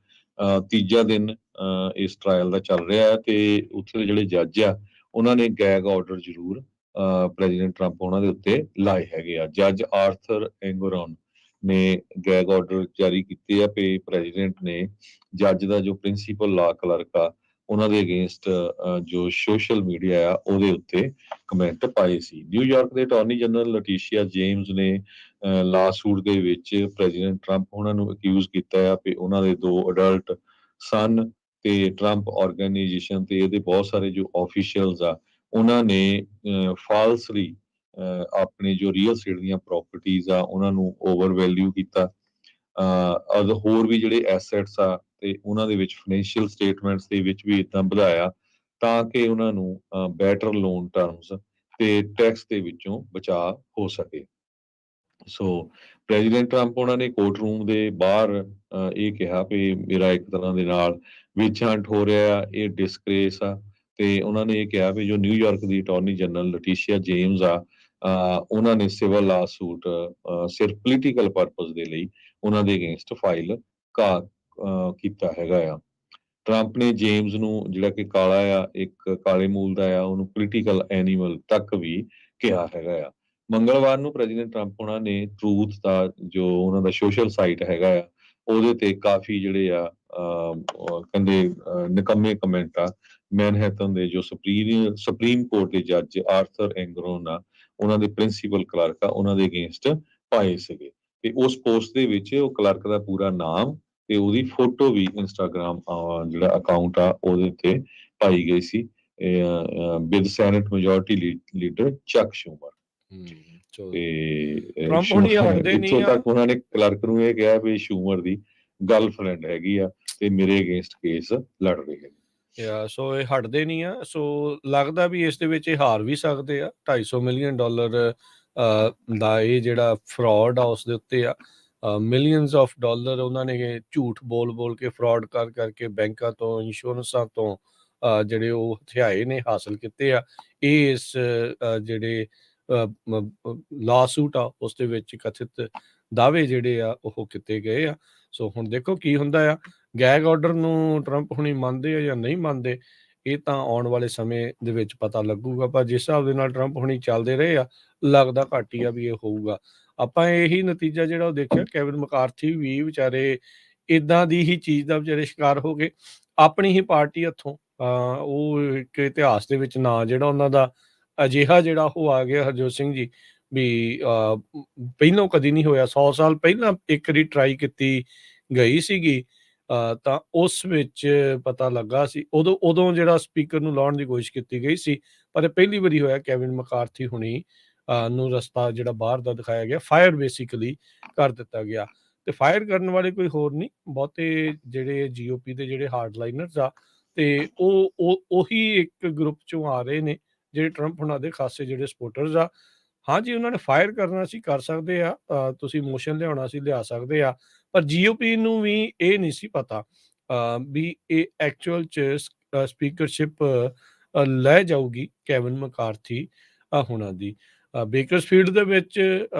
ਤੀਜਾ ਦਿਨ ਇਸ ਟ੍ਰਾਇਲ ਦਾ ਚੱਲ ਰਿਹਾ ਹੈ, ਤੇ ਉੱਥੇ ਦੇ ਜਿਹੜੇ ਜੱਜ ਆ ਉਹਨਾਂ ਨੇ ਗੈਗ ਆਰਡਰ ਜ਼ਰੂਰ ਪ੍ਰੈਜ਼ੀਡੈਂਟ ਟਰੰਪ ਉਹਨਾਂ ਦੇ ਉੱਤੇ ਲਾਏ ਹੈਗੇ ਆ। ਜੱਜ ਆਰਥਰ ਐਂਗੋਰੋਨ ਨੇ ਗੈਗ ਆਰਡਰ ਜਾਰੀ ਕੀਤੇ ਆ ਕਿ ਪ੍ਰੈਜ਼ੀਡੈਂਟ ਨੇ ਜੱਜ ਦਾ ਜੋ ਪ੍ਰਿੰਸੀਪਲ ਲਾ ਕਲਰਕ ਆ, ਉਹਨਾਂ ਦੇ ਅਗੇਂਸਟ ਜੋ ਸੋਸ਼ਲ ਮੀਡੀਆ ਆ ਉਹਦੇ ਉੱਤੇ ਕਮੈਂਟ ਪਾਏ ਸੀ। ਨਿਊਯਾਰਕ ਦੇ ਅਟਾਰਨੀ ਜਨਰਲ ਲਟੀਸ਼ੀਆ ਜੇਮਸ ਨੇ ਲਾਸੂਟ ਦੇ ਵਿੱਚ ਪ੍ਰੈਜ਼ੀਡੈਂਟ ਟਰੰਪ ਉਹਨਾਂ ਨੂੰ ਅਕਿਊਜ਼ ਕੀਤਾ ਆ ਕਿ ਉਹਨਾਂ ਦੇ 2 ਅਡਲਟ ਸਨ ਤੇ ਟਰੰਪ ਆਰਗੇਨਾਈਜੇਸ਼ਨ ਤੇ ਇਹਦੇ ਬਹੁਤ ਸਾਰੇ ਜੋ ਆਫੀਸ਼ੀਅਲਸ ਆ, ਉਹਨਾਂ ਨੇ ਫਾਲਸਲੀ ਆਪਣੇ ਜੋ ਰੀਅਲ ਸਟੇਟ ਦੀਆਂ ਪ੍ਰਾਪਰਟੀਆਂ ਆ ਉਹਨਾਂ ਨੂੰ ਓਵਰ ਵੈਲਿਊ ਕੀਤਾ। ਹੋਰ ਵੀ ਜਿਹੜੇ ਐਸੈਟਸ ਆ ਤੇ ਉਹਨਾਂ ਦੇ ਵਿੱਚ ਫਾਈਨੈਂਸ਼ੀਅਲ ਸਟੇਟਮੈਂਟਸ ਦੇ ਵਿੱਚ ਵੀ ਇਦਾਂ ਵਧਾਇਆ ਤਾਂ ਕਿ ਉਹਨਾਂ ਨੂੰ ਬੈਟਰ ਲੋਨ ਟਰਮਸ ਤੇ ਟੈਕਸ ਦੇ ਵਿੱਚੋਂ ਬਚਾਅ ਹੋ ਸਕੇ। ਸੋ ਪ੍ਰੈਜ਼ੀਡੈਂਟ ਟਰੰਪ ਉਹਨਾਂ ਨੇ ਕੋਰਟ ਰੂਮ ਦੇ ਬਾਹਰ ਇਹ ਕਿਹਾ ਵੀ ਮੇਰਾ ਇੱਕ ਤਰ੍ਹਾਂ ਦੇ ਨਾਲ ਵਿਚ ਹੰਟ ਹੋ ਰਿਹਾ ਆ, ਇਹ ਡਿਸਗ੍ਰੇਸ ਆ। ਤੇ ਉਹਨਾਂ ਨੇ ਇਹ ਕਿਹਾ ਵੀ ਜੋ ਨਿਊਯਾਰਕ ਦੀ ਅਟਾਰਨੀ ਜਨਰਲ ਲਟੀਸ਼ੀਆ ਜੇਮਸ ਆ, ਉਹਨਾਂ ਨੇ ਸਿਵਲ ਲਾ ਸੂਟ ਸਿਰਫ ਪੋਲੀਟੀਕਲ ਪਰਪਸ ਦੇ ਲਈ ਉਹਨਾਂ ਦੇ ਅਗੇਂਸਟ ਫਾਈਲ ਕੀਤਾ ਹੈਗਾ ਆ। ਟਰੰਪ ਨੇ ਜੇਮਸ ਨੂੰ ਜਿਹੜਾ ਕਿ ਕਾਲਾ ਆ, ਇੱਕ ਕਾਲੇ ਮੂਲ ਦਾ ਆ, ਉਹਨੂੰ ਪੋਲੀਟੀਕਲ ਐਨੀਮਲ ਤੱਕ ਵੀ ਕਿਹਾ ਹੈਗਾ ਆ। ਮੰਗਲਵਾਰ ਨੂੰ ਪ੍ਰੈਜ਼ੀਡੈਂਟ ਟਰੰਪ ਉਹਨਾਂ ਨੇ ਟਰੂਥ ਦਾ ਜੋ ਉਹਨਾਂ ਦਾ ਸੋਸ਼ਲ ਸਾਈਟ ਹੈਗਾ ਆ, ਉਹਦੇ ਤੇ ਕਾਫੀ ਜਿਹੜੇ ਆ ਕਹਿੰਦੇ ਨਿਕੰਮੇ ਕਮੈਂਟ ਆ ਮੈਨਹੈਟਨ ਦੇ ਜੋ ਸੁਪਰੀਮ ਕੋਰਟ ਦੇ ਜੱਜ ਆਰਥਰ ਐਂਗਰੋਨ ਆ, ਉਹਨਾਂ ਦੇ ਪ੍ਰਿੰਸੀਪਲ ਕਲਰਕ ਆ, ਉਹਨਾਂ ਦੇ ਅਗੇਂਸਟ ਪਾਏ ਸੀਗੇ। ਤੇ ਉਸ ਪੋਸਟ ਦੇ ਵਿੱਚ ਉਹ ਕਲਰਕ ਦਾ ਪੂਰਾ ਨਾਮ ਤੇ ਉਹਦੀ ਫੋਟੋ ਵੀ ਇੰਸਟਾਗ੍ਰਾਮ ਜਿਹੜਾ ਅਕਾਊਂਟ ਆ ਉਹਦੇ ਤੇ ਪਾਈ ਗਈ ਸੀ ਵਿਦ ਸੈਨੇਟ ਮੈਜੋਰਟੀ ਲੀਡਰ ਚੱਕ ਸ਼ੂਮਰ। ਤੇ ਟਰੰਪ ਹੁਣੀ ਹਟਦੇ ਨਹੀਂ ਇੱਥੋਂ ਆ। ਤੱਕ ਉਹਨਾਂ ਨੇ ਕਲਰਕ ਨੂੰ ਇਹ ਕਿਹਾ ਵੀ ਸ਼ੂਮਰ ਦੀ ਗਰਲਫ੍ਰੈਂਡ ਹੈਗੀ ਆ ਤੇ ਮੇਰੇ ਅਗੇਂਸਟ ਕੇਸ ਲੜ ਰਹੀ ਹੈ। ਸੋ ਇਹ ਹਟਦੇ ਨਹੀਂ ਆ। ਸੋ ਲੱਗਦਾ ਵੀ ਇਸ ਦੇ ਵਿੱਚ ਇਹ ਹਾਰ ਵੀ ਸਕਦੇ ਆ। $250 ਮਿਲੀਅਨ ਦਾ ਇਹ ਜਿਹੜਾ ਫਰਾਡ ਆ ਉਸ ਦੇ ਉੱਤੇ ਆ। ਮਿਲੀਅਨਸ ਆਫ ਡਾਲਰ ਉਹਨਾਂ ਨੇ ਝੂਠ ਬੋਲ ਕੇ ਫਰਾਡ ਕਰਕੇ ਬੈਂਕਾਂ ਤੋਂ, ਇੰਸ਼ੋਰੈਂਸਾਂ ਤੋਂ ਜਿਹੜੇ ਉਹ ਹਥਿਆਏ ਨੇ ਹਾਸਲ ਕੀਤੇ ਆ। ਇਹ ਇਸ ਜਿਹੜੇ ਲਾਸੂਟ ਆ ਉਸ ਦੇ ਵਿੱਚ ਕਥਿਤ ਦਾਅਵੇ ਜਿਹੜੇ ਆ ਉਹ ਕੀਤੇ ਗਏ ਆ। ਸੋ ਹੁਣ ਦੇਖੋ ਕੀ ਹੁੰਦਾ ਆ। ਗੈਗ ਆਰਡਰ ਨੂੰ ਟਰੰਪ ਹੁਣੀ ਮੰਨਦੇ ਆ ਜਾਂ ਨਹੀਂ ਮੰਨਦੇ, ਇਹ ਤਾਂ ਆਉਣ ਵਾਲੇ ਸਮੇਂ ਦੇ ਵਿੱਚ ਪਤਾ ਲੱਗੂਗਾ। ਪਰ ਜਿਸ ਹਿਸਾਬ ਦੇ ਨਾਲ ਟਰੰਪ ਹੁਣੀ ਚੱਲਦੇ ਰਹੇ ਆ, ਲੱਗਦਾ ਘੱਟ ਹੀ ਆ ਵੀ ਇਹ ਹੋਊਗਾ। ਆਪਾਂ ਇਹੀ ਨਤੀਜਾ ਜਿਹੜਾ ਉਹ ਦੇਖਿਆ, ਕੈਵਿਨ ਮਕਾਰਥੀ ਵੀ ਵਿਚਾਰੇ ਇਦਾਂ ਦੀ ਹੀ ਚੀਜ਼ ਦਾ ਵਿਚਾਰੇ ਸ਼ਿਕਾਰ ਹੋ ਗਏ। ਆਪਣੀ ਹੀ ਪਾਰਟੀ ਹੱਥੋਂ ਉਹ ਇੱਕ ਇਤਿਹਾਸ ਦੇ ਵਿੱਚ ਨਾਂ ਜਿਹੜਾ ਉਹਨਾਂ ਦਾ ਅਜਿਹਾ ਜਿਹੜਾ ਉਹ ਆ ਗਿਆ, ਹਰਜੋਤ ਸਿੰਘ ਜੀ, ਵੀ ਪਹਿਲੋਂ ਕਦੀ ਨਹੀਂ ਹੋਇਆ। 100 ਸਾਲ ਪਹਿਲਾਂ ਇੱਕ ਵਾਰੀ ਟਰਾਈ ਕੀਤੀ ਗਈ ਸੀਗੀ ਤਾਂ ਉਸ ਵਿੱਚ ਪਤਾ ਲੱਗਾ ਸੀ ਉਦੋਂ ਜਿਹੜਾ ਸਪੀਕਰ ਨੂੰ ਲਾਉਣ ਦੀ ਕੋਸ਼ਿਸ਼ ਕੀਤੀ ਗਈ ਸੀ, ਪਰ ਇਹ ਪਹਿਲੀ ਵਾਰੀ ਹੋਇਆ ਕੈਵਿਨ ਮਕਾਰਥੀ ਹੁਣੀ ਨੂੰ ਰਸਤਾ ਜਿਹੜਾ ਬਾਹਰ ਦਾ ਦਿਖਾਇਆ ਗਿਆ, ਫਾਇਰ ਬੇਸਿਕਲੀ ਕਰ ਦਿੱਤਾ ਗਿਆ। ਤੇ ਫਾਇਰ ਕਰਨ ਵਾਲੇ ਕੋਈ ਹੋਰ ਨਹੀਂ, ਬਹੁਤੇ ਜਿਹੜੇ GOP ਦੇ ਜਿਹੜੇ ਹਾਰਡਲਾਈਨਰਸ ਆ ਤੇ ਉਹੀ ਇੱਕ ਗਰੁੱਪ ਚੋਂ ਆ ਰਹੇ ਨੇ ਜਿਹੜੇ ਟਰੰਪ ਹੁਣਾਂ ਦੇ ਖਾਸੇ ਜਿਹੜੇ ਸਪੋਰਟਰਸ ਆ। ਹਾਂਜੀ, ਉਹਨਾਂ ਨੇ ਫਾਇਰ ਕਰਨਾ ਸੀ, ਕਰ ਸਕਦੇ ਆ। ਤੁਸੀਂ ਮੋਸ਼ਨ ਲਿਆਉਣਾ ਸੀ, ਲਿਆ ਸਕਦੇ ਆ। ਪਰ GOP ਨੂੰ ਵੀ ਇਹ ਨਹੀਂ ਸੀ ਪਤਾ ਵੀ ਇਹ ਐਕਚੁਅਲ 'ਚ ਸਪੀਕਰਸ਼ਿਪ ਲੈ ਜਾਊਗੀ ਕੈਵਿਨ ਮਕਾਰਥੀ ਹੁਣਾਂ ਦੀ। ਬੇਕਰਸਫੀਲਡ ਦੇ ਵਿੱਚ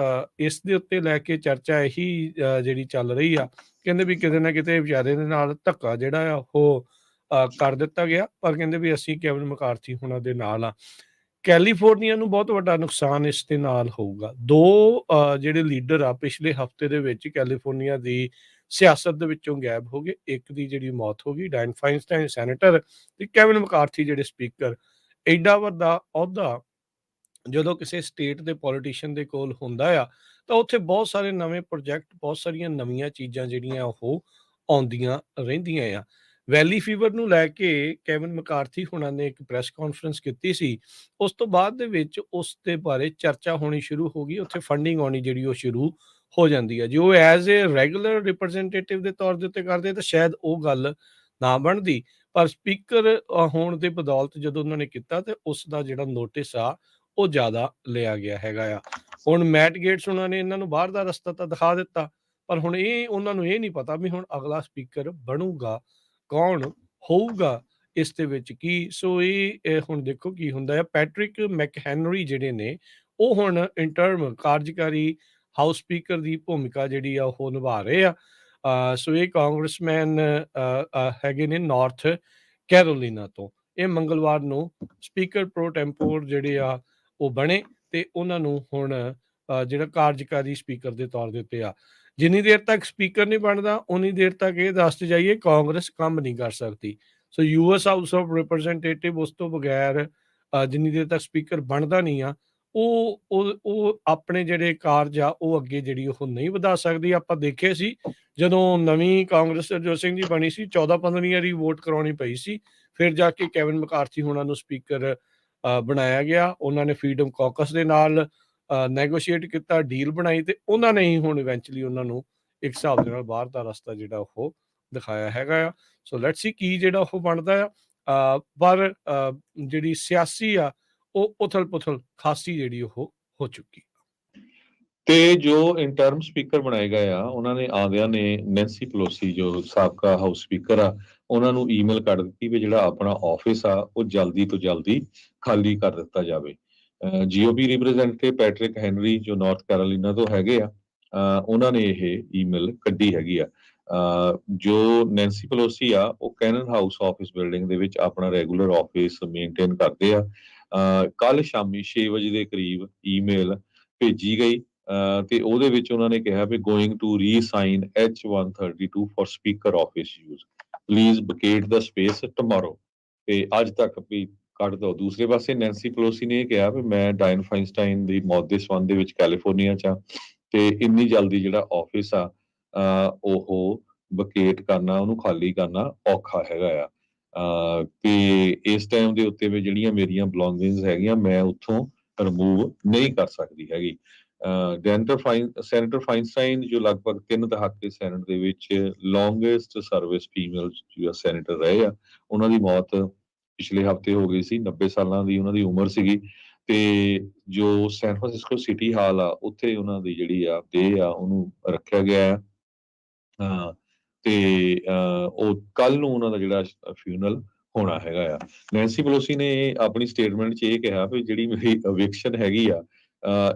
ਇਸ ਦੇ ਉੱਤੇ ਲੈ ਕੇ ਚਰਚਾ ਇਹੀ ਜਿਹੜੀ ਚੱਲ ਰਹੀ ਆ। ਕਹਿੰਦੇ ਵੀ ਕਿਤੇ ਨਾ ਕਿਤੇ ਵਿਚਾਰੇ ਦੇ ਨਾਲ ਧੱਕਾ ਜਿਹੜਾ ਆ ਉਹ ਕਰ ਦਿੱਤਾ ਗਿਆ, ਪਰ ਕਹਿੰਦੇ ਵੀ ਅਸੀਂ ਕੈਵਿਨ ਮਕਾਰਥੀ ਹੁਣਾਂ ਦੇ ਨਾਲ ਆ। ਕੈਲੀਫੋਰਨੀਆ ਨੂੰ ਬਹੁਤ ਵੱਡਾ ਨੁਕਸਾਨ ਇਸ ਦੇ ਨਾਲ ਹੋਊਗਾ। ਦੋ ਜਿਹੜੇ ਲੀਡਰ ਆ ਪਿਛਲੇ ਹਫ਼ਤੇ ਦੇ ਵਿੱਚ ਕੈਲੀਫੋਰਨੀਆ ਦੀ ਸਿਆਸਤ ਦੇ ਵਿੱਚੋਂ ਗਾਇਬ ਹੋ ਗਏ। ਇੱਕ ਦੀ ਜਿਹੜੀ ਮੌਤ ਹੋ ਗਈ, ਡਾਇਨ ਫਾਈਨਸਟਾਈਨ ਸੈਨੇਟਰ, ਤੇ ਕੈਵਿਨ ਮਕਾਰਥੀ ਜਿਹੜੇ ਸਪੀਕਰ। ਐਡਾ ਵੱਡਾ ਅਹੁਦਾ ਜਦੋਂ ਕਿਸੇ ਸਟੇਟ ਦੇ ਪੋਲੀਟੀਸ਼ੀਅਨ ਦੇ ਕੋਲ ਹੁੰਦਾ ਆ ਤਾਂ ਉੱਥੇ ਬਹੁਤ ਸਾਰੇ ਨਵੇਂ ਪ੍ਰੋਜੈਕਟ, ਬਹੁਤ ਸਾਰੀਆਂ ਨਵੀਆਂ ਚੀਜ਼ਾਂ ਜਿਹੜੀਆਂ ਉਹ ਆਉਂਦੀਆਂ ਰਹਿੰਦੀਆਂ ਆ। ਵੈਲੀ ਫੀਵਰ ਨੂੰ ਲੈ ਕੇ ਕੈਵਿਨ ਮਕਾਰਥੀ ਹੁਣਾਂ ਨੇ ਇੱਕ ਪ੍ਰੈਸ ਕਾਨਫਰੰਸ ਕੀਤੀ ਸੀ। ਉਸ ਤੋਂ ਬਾਅਦ ਦੇ ਵਿੱਚ ਉਸ ਦੇ ਬਾਰੇ ਚਰਚਾ ਹੋਣੀ ਸ਼ੁਰੂ ਹੋ ਗਈ। ਉੱਥੇ ਫੰਡਿੰਗ ਆਉਣੀ ਜਿਹੜੀ ਉਹ ਸ਼ੁਰੂ ਹੋ ਜਾਂਦੀ ਹੈ। ਜੇ ਉਹ ਐਜ਼ ਏ ਰੈਗੂਲਰ ਰਿਪਰੈਜ਼ੈਂਟੇਟਿਵ ਦੇ ਤੌਰ ਦੇ ਉੱਤੇ ਕਰਦੇ ਤਾਂ ਸ਼ਾਇਦ ਉਹ ਗੱਲ ਨਾ ਬਣਦੀ, ਪਰ ਸਪੀਕਰ ਹੋਣ ਦੇ ਬਦੌਲਤ ਜਦੋਂ ਉਹਨਾਂ ਨੇ ਕੀਤਾ ਤੇ ਉਸ ਦਾ ਜਿਹੜਾ ਨੋਟਿਸ ਆ ਉਹ ਜ਼ਿਆਦਾ ਲਿਆ ਗਿਆ ਹੈਗਾ ਆ। ਹੁਣ ਮੈਟ ਗੇਟਸ ਉਹਨਾਂ ਨੇ ਇਹਨਾਂ ਨੂੰ ਬਾਹਰ ਦਾ ਰਸਤਾ ਤਾਂ ਦਿਖਾ ਦਿੱਤਾ, ਪਰ ਹੁਣ ਇਹ ਉਹਨਾਂ ਨੂੰ ਇਹ ਨਹੀਂ ਪਤਾ ਵੀ ਹੁਣ ਅਗਲਾ ਸਪੀਕਰ ਬਣੂਗਾ ਕੌਣ, ਹੋਊਗਾ ਇਸ ਦੇ ਵਿੱਚ ਕੀ। ਸੋ ਇਹ ਹੁਣ ਦੇਖੋ ਕੀ ਹੁੰਦਾ ਹੈ। ਪੈਟਰਿਕ ਮੈਕਹੈਨਰੀ ਜਿਹੜੇ ਨੇ ਉਹ ਹੁਣ ਇੰਟਰਮ ਕਾਰਜਕਾਰੀ ਹਾਊਸ ਸਪੀਕਰ ਦੀ ਭੂਮਿਕਾ ਜਿਹੜੀ ਆ ਉਹ ਨਿਭਾ ਰਹੇ ਆ। ਸੋ ਇਹ ਕਾਂਗਰਸਮੈਨ ਹੈਗੇ ਨੇ ਨਾਰਥ ਕੈਰੋਲੀਨਾ ਤੋਂ। ਇਹ ਮੰਗਲਵਾਰ ਨੂੰ ਸਪੀਕਰ ਪ੍ਰੋ ਟੈਂਪੋਰ ਜਿਹੜੇ ਆ ਉਹ ਬਣੇ ਤੇ ਉਹਨਾਂ ਨੂੰ ਹੁਣ ਜਿਹੜਾ ਕਾਰਜਕਾਰੀ ਸਪੀਕਰ ਦੇ ਤੌਰ ਦੇ ਉੱਤੇ ਆ। ਜਿੰਨੀ ਦੇਰ ਤੱਕ ਸਪੀਕਰ ਨਹੀਂ ਬਣਦਾ ਉਨੀ ਦੇਰ ਤੱਕ ਇਹ ਦੱਸਦੇ ਜਾਈਏ ਕਾਂਗਰਸ ਕੰਮ ਨਹੀਂ ਕਰ ਸਕਦੀ। ਸੋ US ਹਾਊਸ ਆਫ ਰਿਪਰੈਜ਼ੈਂਟੇਟਿਵ ਉਸ ਤੋਂ ਬਗੈਰ ਜਿੰਨੀ ਦੇਰ ਤੱਕ ਸਪੀਕਰ ਬਣਦਾ ਨਹੀਂ ਆ ਉਹ ਆਪਣੇ ਜਿਹੜੇ ਕਾਰਜ ਆ ਉਹ ਅੱਗੇ ਜਿਹੜੀ ਉਹ ਨਹੀਂ ਵਧਾ ਸਕਦੀ। ਆਪਾਂ ਦੇਖਿਆ ਸੀ ਜਦੋਂ ਨਵੀਂ ਕਾਂਗਰਸ ਹਰਜੋਤ ਸਿੰਘ ਜੀ ਬਣੀ ਸੀ, 14-15 ਵਾਰੀ ਵੋਟ ਕਰਾਉਣੀ ਪਈ ਸੀ, ਫਿਰ ਜਾ ਕੇ ਕੈਵਿਨ ਮਕਾਰਥੀ ਹੁਣਾਂ ਨੂੰ ਸਪੀਕਰ ਬਣਾਇਆ ਗਿਆ। ਉਹਨਾਂ ਨੇ ਫਰੀडम ਕਾਕਸ ਦੇ ਨਾਲ ਨੈਗੋਸ਼ੀਏਟ ਕੀਤਾ, ਡੀਲ ਬਣਾਈ ਤੇ ਉਹਨਾਂ ਨੇ ਹੀ ਹੁਣ ਇਵੈਂਚੁਅਲੀ ਉਹਨਾਂ ਨੂੰ ਇੱਕ ਹਿਸਾਬ ਦੇ ਨਾਲ ਬਾਹਰ ਦਾ ਰਸਤਾ ਜਿਹੜਾ ਉਹ ਦਿਖਾਇਆ ਹੈਗਾ ਆ। ਸੋ ਲੈਟਸ ਸੀ ਕੀ ਜਿਹੜਾ ਉਹ ਬਣਦਾ ਆ। ਪਰ ਜਿਹੜੀ ਸਿਆਸੀ ਆ ਉਹ ਉਥਲ ਪੁਥਲ ਖਾਸੀ ਜਿਹੜੀ ਉਹ ਹੋ ਚੁੱਕੀ। ਤੇ ਜੋ ਇੰਟਰਮ ਸਪੀਕਰ ਬਣਾਏ ਗਏ ਆ ਉਹਨਾਂ ਨੇ ਆਉਂਦਿਆਂ ਨੇ ਨੈਂਸੀ ਪਲੋਸੀ ਜੋ ਸਾਬਕਾ ਹਾਊਸ ਸਪੀਕਰ ਆ ਉਹਨਾਂ ਨੂੰ ਈਮੇਲ ਕਰ ਦਿੱਤੀ ਵੀ ਜਿਹੜਾ ਆਪਣਾ ਆਫਿਸ ਆ ਉਹ ਜਲਦੀ ਤੋਂ ਜਲਦੀ ਖਾਲੀ ਕਰ ਦਿੱਤਾ ਜਾਵੇ। ਜੀਓਪੀ ਰਿਪਰੈਜ਼ੈਂਟੇਟਿਵ ਪੈਟਰਿਕ ਹੈਨਰੀ ਜੋ ਨਾਰਥ ਕੈਰੋਲੀਨਾ ਤੋਂ ਹੈਗੇ ਆ, ਉਹਨਾਂ ਨੇ ਇਹ ਈਮੇਲ ਕੱਢੀ ਹੈਗੀ ਆ। ਜੋ ਨੈਂਸੀ ਪਲੋਸੀ ਆ ਉਹ ਕੈਨਨ ਹਾਊਸ ਆਫਿਸ ਬਿਲਡਿੰਗ ਦੇ ਵਿੱਚ ਆਪਣਾ ਰੈਗੂਲਰ ਆਫਿਸ ਮੇਨਟੇਨ ਕਰਦੇ ਆ। ਕੱਲ ਸ਼ਾਮੀ 6 ਵਜੇ ਦੇ ਕਰੀਬ ਈਮੇਲ ਭੇਜੀ ਗਈ ਤੇ ਉਹਦੇ ਵਿੱਚ ਉਹਨਾਂ ਨੇ ਕਿਹਾ we going to resign H132 for speaker office use, please vacate the space tomorrow. ਤੇ ਅੱਜ ਤੱਕ ਵੀ ਕੱਢ ਦੋ। ਦੂਸਰੇ ਪਾਸੇ ਨੈਂਸੀ ਪਲੋਸੀ ਨੇ ਇਹ ਕਿਹਾ ਵੀ ਮੈਂ ਡਾਇਨ ਫਾਈਨਸਟਾਈਨ ਦੀ ਮੌਤ ਦੇ ਸੰਬੰਧ ਦੇ ਵਿੱਚ ਕੈਲੀਫੋਰਨੀਆ 'ਚ ਆ ਤੇ ਇੰਨੀ ਜਲਦੀ ਜਿਹੜਾ ਆਫਿਸ ਆ ਉਹ ਵਕੇਟ ਕਰਨਾ, ਉਹਨੂੰ ਖਾਲੀ ਕਰਨਾ ਔਖਾ ਹੈਗਾ ਆ। ਤੇ ਇਸ ਟਾਈਮ ਦੇ ਉੱਤੇ ਵੀ ਜਿਹੜੀਆਂ ਮੇਰੀਆਂ ਬਿਲੋਂਗਿੰਗਸ ਹੈਗੀਆਂ ਮੈਂ ਉੱਥੋਂ ਰਿਮੂਵ ਨਹੀਂ ਕਰ ਸਕਦੀ ਹੈਗੀ। ਸੈਨੇਟਰ ਫਾਈਨਸਟਾਈਨ ਜੋ ਲਗਭਗ 3 ਦਹਾਕੇ ਸੈਨੇਟ ਦੇ ਵਿੱਚ longest service female US senator ਰਹੇ ਆ, ਉਹਨਾਂ ਦੀ ਮੌਤ ਪਿਛਲੇ ਹਫਤੇ ਹੋ ਗਈ ਸੀ। 90 ਸਾਲਾਂ ਦੀ ਉਹਨਾਂ ਦੀ ਉਮਰ ਸੀਗੀ ਤੇ ਜੋ ਸੈਨ ਫਰਾਂਸਿਸਕੋ ਸਿਟੀ ਹਾਲ ਆ ਉੱਥੇ ਉਹਨਾਂ ਦੀ ਜਿਹੜੀ ਆ ਦੇਹ ਆ ਉਹਨੂੰ ਰੱਖਿਆ ਗਿਆ ਆ। ਤੇ ਉਹ ਕੱਲ ਨੂੰ ਉਹਨਾਂ ਦਾ ਜਿਹੜਾ ਫਿਊਨਰਲ ਹੋਣਾ ਹੈਗਾ ਆ। ਨੈਂਸੀ ਪਲੋਸੀ ਨੇ ਆਪਣੀ ਸਟੇਟਮੈਂਟ 'ਚ ਇਹ ਕਿਹਾ ਵੀ ਜਿਹੜੀ ਮੇਰੀ eviction ਹੈਗੀ ਆ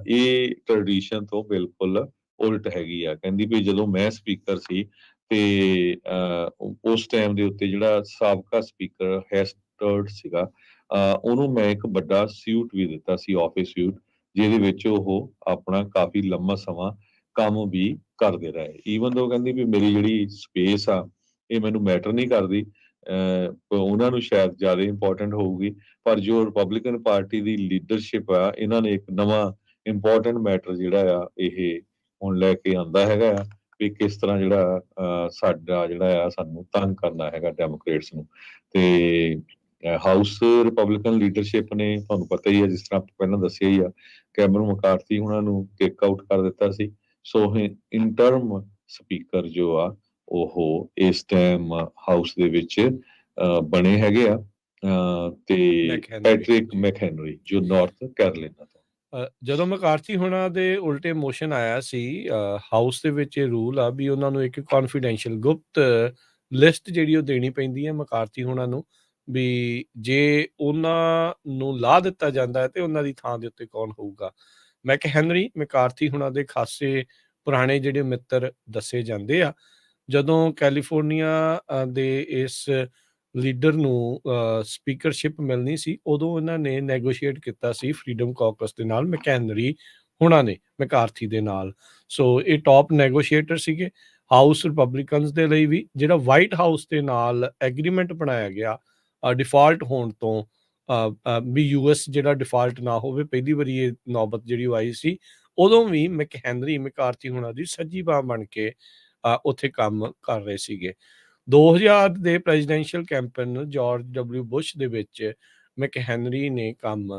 ਇਹ ਟ੍ਰੈਡੀਸ਼ਨ ਤੋਂ ਬਿਲਕੁਲ ਉਲਟ ਹੈਗੀ ਆ। ਕਹਿੰਦੀ ਵੀ ਜਦੋਂ ਮੈਂ ਸਪੀਕਰ ਸੀ ਤੇ ਉਸ ਟਾਈਮ ਦੇ ਉੱਤੇ ਜਿਹੜਾ ਸਾਬਕਾ ਸਪੀਕਰ ਹੈਸਟਰਡ ਸੀਗਾ ਉਹਨੂੰ ਮੈਂ ਇੱਕ ਵੱਡਾ ਸਿਊਟ ਵੀ ਦਿੱਤਾ ਸੀ, ਆਫਿਸ ਸਿਊਟ, ਜਿਹਦੇ ਵਿੱਚ ਉਹ ਆਪਣਾ ਕਾਫੀ ਲੰਮਾ ਸਮਾਂ ਕੰਮ ਵੀ ਕਰਦੇ ਰਹੇ। ਈਵਨ ਦੋ ਕਹਿੰਦੀ ਵੀ ਮੇਰੀ ਜਿਹੜੀ ਸਪੇਸ ਆ ਇਹ ਮੈਨੂੰ ਮੈਟਰ ਨਹੀਂ ਕਰਦੀ, ਉਹਨਾਂ ਨੂੰ ਸ਼ਾਇਦ ਜ਼ਿਆਦਾ ਇੰਪੋਰਟੈਂਟ ਹੋਊਗੀ, ਪਰ ਜੋ ਰਿਪਬਲਿਕਨ ਪਾਰਟੀ ਦੀ ਲੀਡਰਸ਼ਿਪ ਆ ਇਹਨਾਂ ਨੇ ਇੱਕ ਨਵਾਂ ਇੰਪੋਰਟੈਂਟ ਮੈਟਰ ਜਿਹੜਾ ਆ ਇਹ ਹੁਣ ਲੈ ਕੇ ਆਂਦਾ ਹੈਗਾ ਆ ਵੀ ਕਿਸ ਤਰ੍ਹਾਂ ਜਿਹੜਾ ਸਾਡਾ ਜਿਹੜਾ ਆ ਸਾਨੂੰ ਤੰਗ ਕਰਨਾ ਹੈਗਾ ਡੈਮੋਕ੍ਰੇਟਸ ਨੂੰ। ਤੇ ਹਾਊਸ ਰਿਪਬਲਿਕਨ ਲੀਡਰਸ਼ਿਪ ਨੇ ਤੁਹਾਨੂੰ ਪਤਾ ਹੀ ਆ, ਜਿਸ ਤਰ੍ਹਾਂ ਪਹਿਲਾਂ ਦੱਸਿਆ ਹੀ ਆ, ਕੈਮਰਨ ਮਕਾਰਥੀ ਉਹਨਾਂ ਨੂੰ ਟੇਕ ਆਊਟ ਕਰ ਦਿੱਤਾ ਸੀ। ਸੋ ਇੰਟਰਮ ਸਪੀਕਰ ਜੋ ਆ ਉਹ ਇਸ ਟਾਈਮ ਹਾਊਸ ਦੇ ਵਿੱਚ ਬਣੇ ਹੈਗੇ ਆ ਤੇ ਪੈਟਰਿਕ ਮੈਕਹੈਨਰੀ ਜੋ ਨਾਰਥ ਕੈਰੋਲੀਨਾ ਤੋਂ। ਜਦੋਂ ਮਕਾਰਥੀ ਹੋਣਾ ਦੇ ਉਲਟੇ ਮੋਸ਼ਨ ਆਇਆ ਸੀ ਹਾਊਸ ਦੇ ਵਿੱਚ ਇਹ ਰੂਲ ਆ ਵੀ ਉਹਨਾਂ ਨੂੰ ਇੱਕ ਕੌਨਫੀਡੈਂਸ਼ੀਅਲ ਗੁਪਤ ਲਿਸਟ ਜਿਹੜੀ ਉਹ ਦੇਣੀ ਪੈਂਦੀ ਹੈ ਮਕਾਰਥੀ ਹੋਣਾ ਨੂੰ, ਵੀ ਜੇ ਉਹਨਾਂ ਨੂੰ ਲਾ ਦਿੱਤਾ ਜਾਂਦਾ ਹੈ ਤੇ ਉਹਨਾਂ ਦੀ ਥਾਂ ਦੇ ਉੱਤੇ ਕੌਣ ਹੋਊਗਾ। ਮੈਕਹੈਨਰੀ ਮਕਾਰਥੀ ਹੋਣਾ ਦੇ ਖਾਸੇ ਪੁਰਾਣੇ ਜਿਹੜੇ ਮਿੱਤਰ ਦੱਸੇ ਜਾਂਦੇ ਆ। ਜਦੋਂ ਕੈਲੀਫੋਰਨੀਆ ਦੇ ਇਸ ਲੀਡਰ ਨੂੰ ਸਪੀਕਰਸ਼ਿਪ ਮਿਲਣੀ ਸੀ ਉਦੋਂ ਇਹਨਾਂ ਨੇ ਨੈਗੋਸ਼ੀਏਟ ਕੀਤਾ ਸੀ ਫਰੀडम ਕਾਕਸ ਦੇ ਨਾਲ, ਮੈਕਹੈਨਰੀ ਹੋਣਾ ਨੇ ਮਕਾਰਥੀ ਦੇ ਨਾਲ। ਸੋ ਇਹ ਟੌਪ ਨੈਗੋਸ਼ੀਏਟਰ ਸੀਗੇ ਹਾਊਸ ਰਿਪਬਲਿਕਨਸ ਦੇ ਲਈ ਵੀ। ਜਿਹੜਾ ਵਾਈਟ ਹਾਊਸ ਦੇ ਨਾਲ ਐਗਰੀਮੈਂਟ ਬਣਾਇਆ ਗਿਆ ਡਿਫਾਲਟ ਹੋਣ ਤੋਂ ਵੀ ਯੂਐਸ ਜਿਹੜਾ ਡਿਫਾਲਟ ਨਾ ਹੋਵੇ, ਪਹਿਲੀ ਵਾਰੀ ਇਹ ਨੌਬਤ ਜਿਹੜੀ ਉਹ ਆਈ ਸੀ, ਉਦੋਂ ਵੀ ਮੈਕਹੈਨਰੀ ਮਕਾਰਥੀ ਹੋਣਾ ਦੀ ਸੱਜੀ ਬਾਂਹ ਬਣ ਕੇ ਉੱਥੇ ਕੰਮ ਕਰ ਰਹੇ ਸੀਗੇ। 2000 ਦੇ presidential campaign George W Bush ਦੇ ਵਿੱਚ ਮੈਕਹੈਨਰੀ ਨੇ ਕੰਮ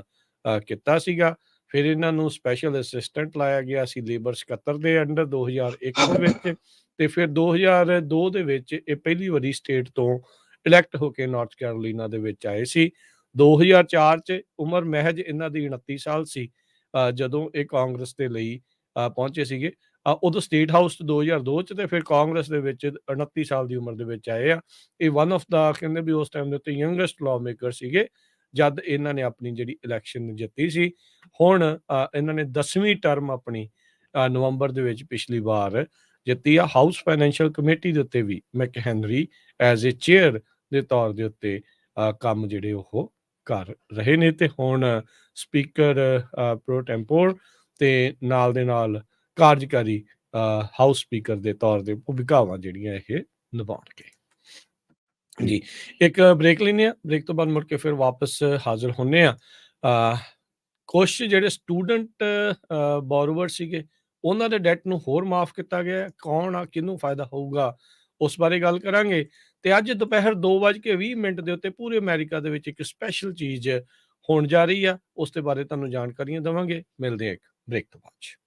ਕੀਤਾ ਸੀਗਾ। ਫਿਰ ਇਹਨਾਂ ਨੂੰ ਸਪੈਸ਼ਲ ਅਸਿਸਟੈਂਟ ਲਾਇਆ ਗਿਆ ਸੀ ਲੇਬਰ ਸਕੱਤਰ ਦੇ ਅੰਡਰ 2001 ਦੇ ਵਿੱਚ, ਤੇ ਫਿਰ 2002 ਦੇ ਵਿੱਚ ਇਹ ਪਹਿਲੀ ਵਾਰੀ ਸਟੇਟ ਤੋਂ ਇਲੈਕਟ ਹੋ ਕੇ ਨਾਰਥ ਕੈਰੋਲੀਨਾ ਦੇ ਵਿੱਚ ਆਏ ਸੀ। 2004 'ਚ ਉਮਰ ਮਹਿਜ ਇਹਨਾਂ ਦੀ 29 ਸਾਲ ਸੀ ਜਦੋਂ ਇਹ ਕਾਂਗਰਸ ਦੇ ਲਈ ਪਹੁੰਚੇ ਸੀਗੇ। ਉਦੋਂ ਸਟੇਟ ਹਾਊਸ 2002 'ਚ ਤੇ ਫਿਰ ਕਾਂਗਰਸ ਦੇ ਵਿੱਚ 29 ਸਾਲ ਦੀ ਉਮਰ ਦੇ ਵਿੱਚ ਆਏ ਆ। ਇਹ ਵਨ ਆਫ ਦਾ ਕਹਿੰਦੇ ਵੀ ਉਸ ਟਾਈਮ ਦੇ ਉੱਤੇ ਯੰਗੈਸਟ ਲਾਅ ਮੇਕਰ ਸੀਗੇ ਜਦ ਇਹਨਾਂ ਨੇ ਆਪਣੀ ਜਿਹੜੀ ਇਲੈਕਸ਼ਨ ਜਿੱਤੀ ਸੀ। ਹੁਣ ਇਹਨਾਂ ਨੇ 10ਵੀਂ ਟਰਮ ਆਪਣੀ ਨਵੰਬਰ ਦੇ ਵਿੱਚ ਪਿਛਲੀ ਵਾਰ ਜਿੱਤੀ ਆ। ਹਾਊਸ ਫਾਈਨੈਂਸ਼ੀਅਲ ਕਮੇਟੀ ਦੇ ਉੱਤੇ ਵੀ ਮੈਕਹੈਨਰੀ ਐਜ਼ ਏ ਚੇਅਰ ਦੇ ਤੌਰ ਦੇ ਉੱਤੇ ਕੰਮ ਜਿਹੜੇ ਉਹ ਕਰ ਰਹੇ ਨੇ ਤੇ ਹੁਣ ਸਪੀਕਰ ਪ੍ਰੋ ਟੈਂਪੋਰ ਤੇ ਨਾਲ ਦੇ ਨਾਲ ਕਾਰਜਕਾਰੀ ਹਾਊਸ ਸਪੀਕਰ ਦੇ ਤੌਰ ਦੇ ਭੂਮਿਕਾਵਾਂ ਜਿਹੜੀਆਂ ਇਹ ਨਿਭਾਉਣਗੇ। ਜੀ ਇੱਕ ਬ੍ਰੇਕ ਲੈਂਦੇ ਹਾਂ, ਬ੍ਰੇਕ ਤੋਂ ਬਾਅਦ ਮੁੜ ਕੇ ਫਿਰ ਵਾਪਸ ਹਾਜ਼ਰ ਹੁੰਦੇ ਆ। ਕੁਛ ਜਿਹੜੇ ਸਟੂਡੈਂਟ ਬੋਰੋਵਰ ਸੀਗੇ ਉਹਨਾਂ ਦੇ ਡੈਟ ਨੂੰ ਹੋਰ ਮਾਫ ਕੀਤਾ ਗਿਆ, ਕੌਣ ਆ, ਕਿਹਨੂੰ ਫਾਇਦਾ ਹੋਊਗਾ, ਉਸ ਬਾਰੇ ਗੱਲ ਕਰਾਂਗੇ। ਤੇ ਅੱਜ ਦੁਪਹਿਰ 2:20 ਦੇ ਉੱਤੇ ਪੂਰੇ ਅਮਰੀਕਾ ਦੇ ਵਿੱਚ ਇੱਕ ਸਪੈਸ਼ਲ ਚੀਜ਼ ਹੋਣ ਜਾ ਰਹੀ ਆ, ਉਸ ਦੇ ਬਾਰੇ ਤੁਹਾਨੂੰ ਜਾਣਕਾਰੀਆਂ ਦੇਵਾਂਗੇ। ਮਿਲਦੇ ਆ ਇੱਕ ਬ੍ਰੇਕ ਤੋਂ ਬਾਅਦ 'ਚ।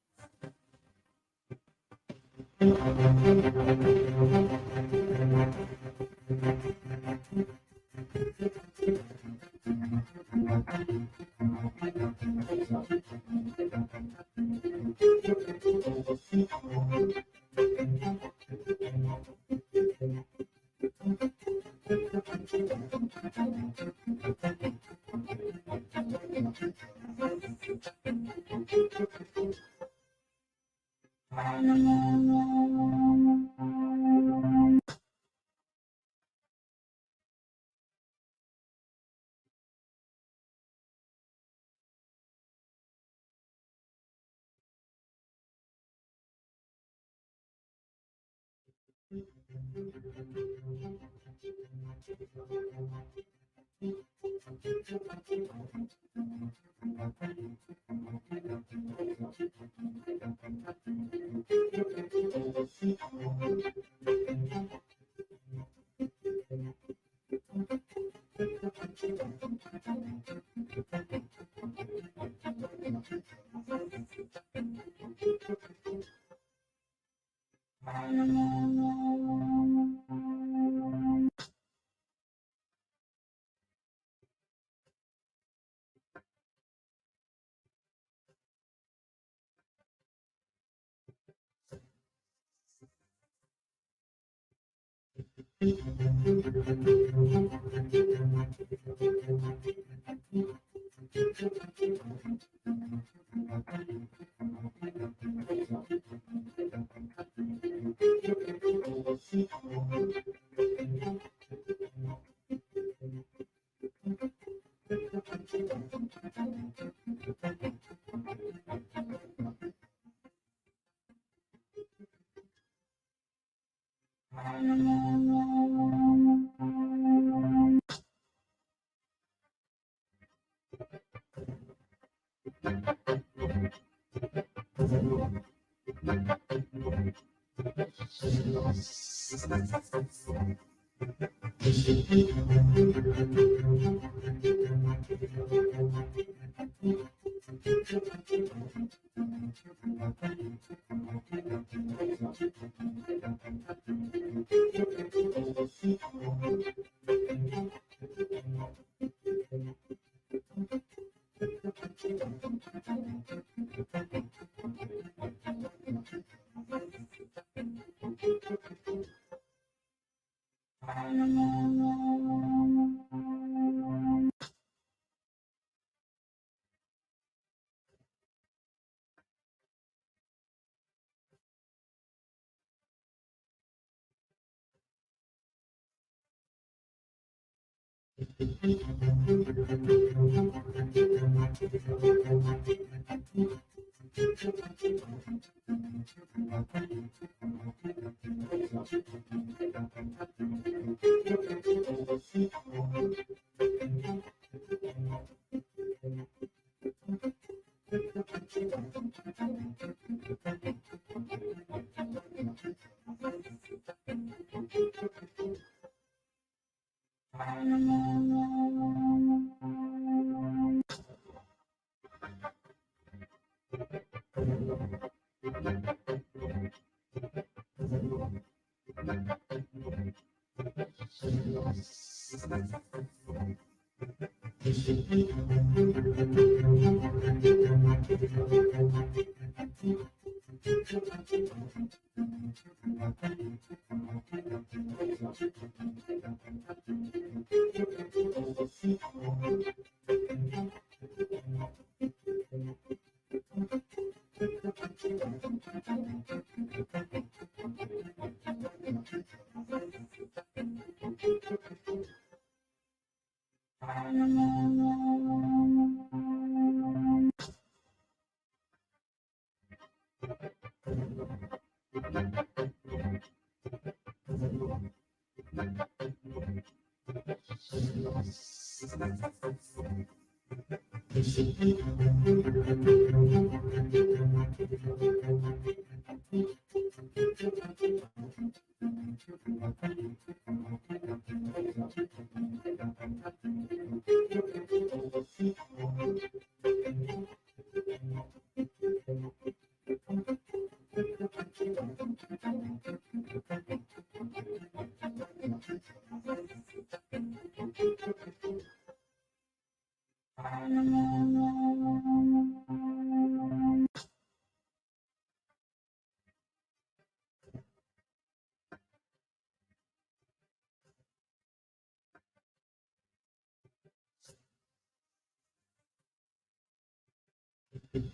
ब्रेक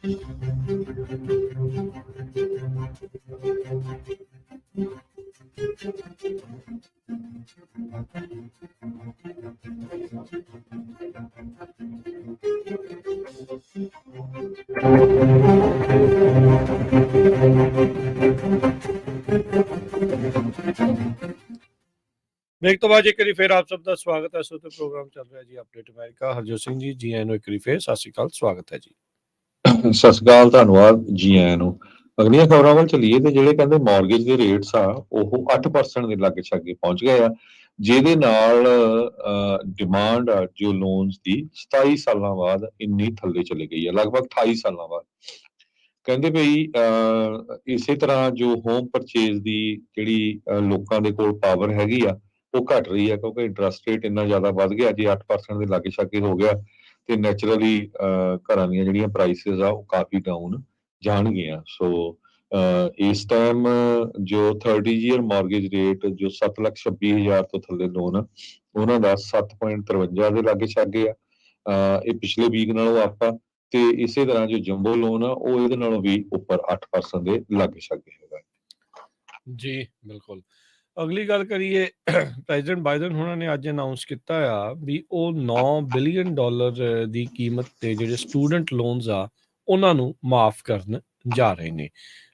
तो बाद एक बारी फिर आप सबका स्वागत है। सो तो प्रोग्राम चल रहा है जी अपडेट अमेरिका। हरजोत ਸਿੰਘ ਜੀ ਆਇਆਂ ਨੂੰ ਇੱਕ ਵਾਰੀ ਫਿਰ ਸਤਿ ਸ਼੍ਰੀ ਅਕਾਲ, ਸਵਾਗਤ ਹੈ ਜੀ। ਸਤਿ ਸ਼੍ਰੀ ਅਕਾਲ, ਧੰਨਵਾਦ ਜੀ ਆਇਆਂ ਨੂੰ। ਅਗਲੀਆਂ ਖਬਰਾਂ ਵੱਲ ਚੱਲੀਏ ਤੇ ਜਿਹੜੇ ਕਹਿੰਦੇ ਮਾਰਗੇਜ ਦੇ ਰੇਟਸ ਆ ਉਹ 8% ਦੇ ਲਾਗੇ ਛਾਗੇ ਪਹੁੰਚ ਗਏ ਆ, ਜਿਹਦੇ ਨਾਲ ਡਿਮਾਂਡ ਆ ਜੋ ਲੋਨਸ ਦੀ 27 ਸਾਲਾਂ ਬਾਅਦ ਇੰਨੀ ਥੱਲੇ ਚਲੀ ਗਈ ਹੈ, ਲਗਭਗ 28 ਸਾਲਾਂ ਬਾਅਦ। ਕਹਿੰਦੇ ਬਈ ਇਸੇ ਤਰ੍ਹਾਂ ਜੋ ਹੋਮ ਪਰਚੇਜ਼ ਦੀ ਜਿਹੜੀ ਲੋਕਾਂ ਦੇ ਕੋਲ ਪਾਵਰ ਹੈਗੀ ਆ ਉਹ ਘਟ ਰਹੀ ਆ, ਕਿਉਂਕਿ ਇੰਟਰਸਟ ਰੇਟ ਇੰਨਾ ਜ਼ਿਆਦਾ ਵੱਧ ਗਿਆ, ਜੇ 8% ਦੇ ਲਾਗੇ ਛਾਗੇ ਹੋ ਗਿਆ ਤੇ ਨੈਚੁਰਲੀ ਘਰਾਂ ਦੀਆਂ ਜਿਹੜੀਆਂ ਪ੍ਰਾਈਸਿਸ ਆ ਉਹ ਕਾਫੀ ਡਾਊਨ ਜਾਣਗੀਆਂ। ਸੋ ਇਸ ਟਾਈਮ ਜੋ 30 ਈਅਰ ਮਾਰਗੇਜ ਰੇਟ ਜੋ 7,26,000 ਤੋਂ ਥੱਲੇ ਲੋਨ ਆ ਉਹਨਾਂ ਦਾ 7.53 ਦੇ ਲਾਗੇ ਛਾਗੇ ਆ। ਇਹ ਪਿਛਲੇ ਵੀਕ ਨਾਲੋਂ ਆਪਾਂ ਤੇ ਇਸੇ ਤਰ੍ਹਾਂ ਜੋ ਜੰਬੋ ਲੋਨ ਆ ਉਹ ਇਹਦੇ ਨਾਲੋਂ ਵੀ ਉੱਪਰ 8% ਦੇ ਲਾਗੇ ਛਾਗੇ ਹੈਗਾ ਜੀ। ਬਿਲਕੁਲ। ਅਗਲੀ ਗੱਲ ਕਰੀਏ, ਪ੍ਰੈਜ਼ੀਡੈਂਟ ਬਾਈਡਨ ਹੋਣਾ ਨੇ ਅੱਜ ਅਨਾਉਂਸ ਕੀਤਾ ਆ ਵੀ ਉਹ $9 ਬਿਲੀਅਨ ਦੀ ਕੀਮਤ ਤੇ ਜਿਹੜੇ ਸਟੂਡੈਂਟ ਲੋਨਸ ਆ ਉਹਨਾਂ ਨੂੰ ਮਾਫ ਕਰਨ ਜਾ ਰਹੇ ਨੇ।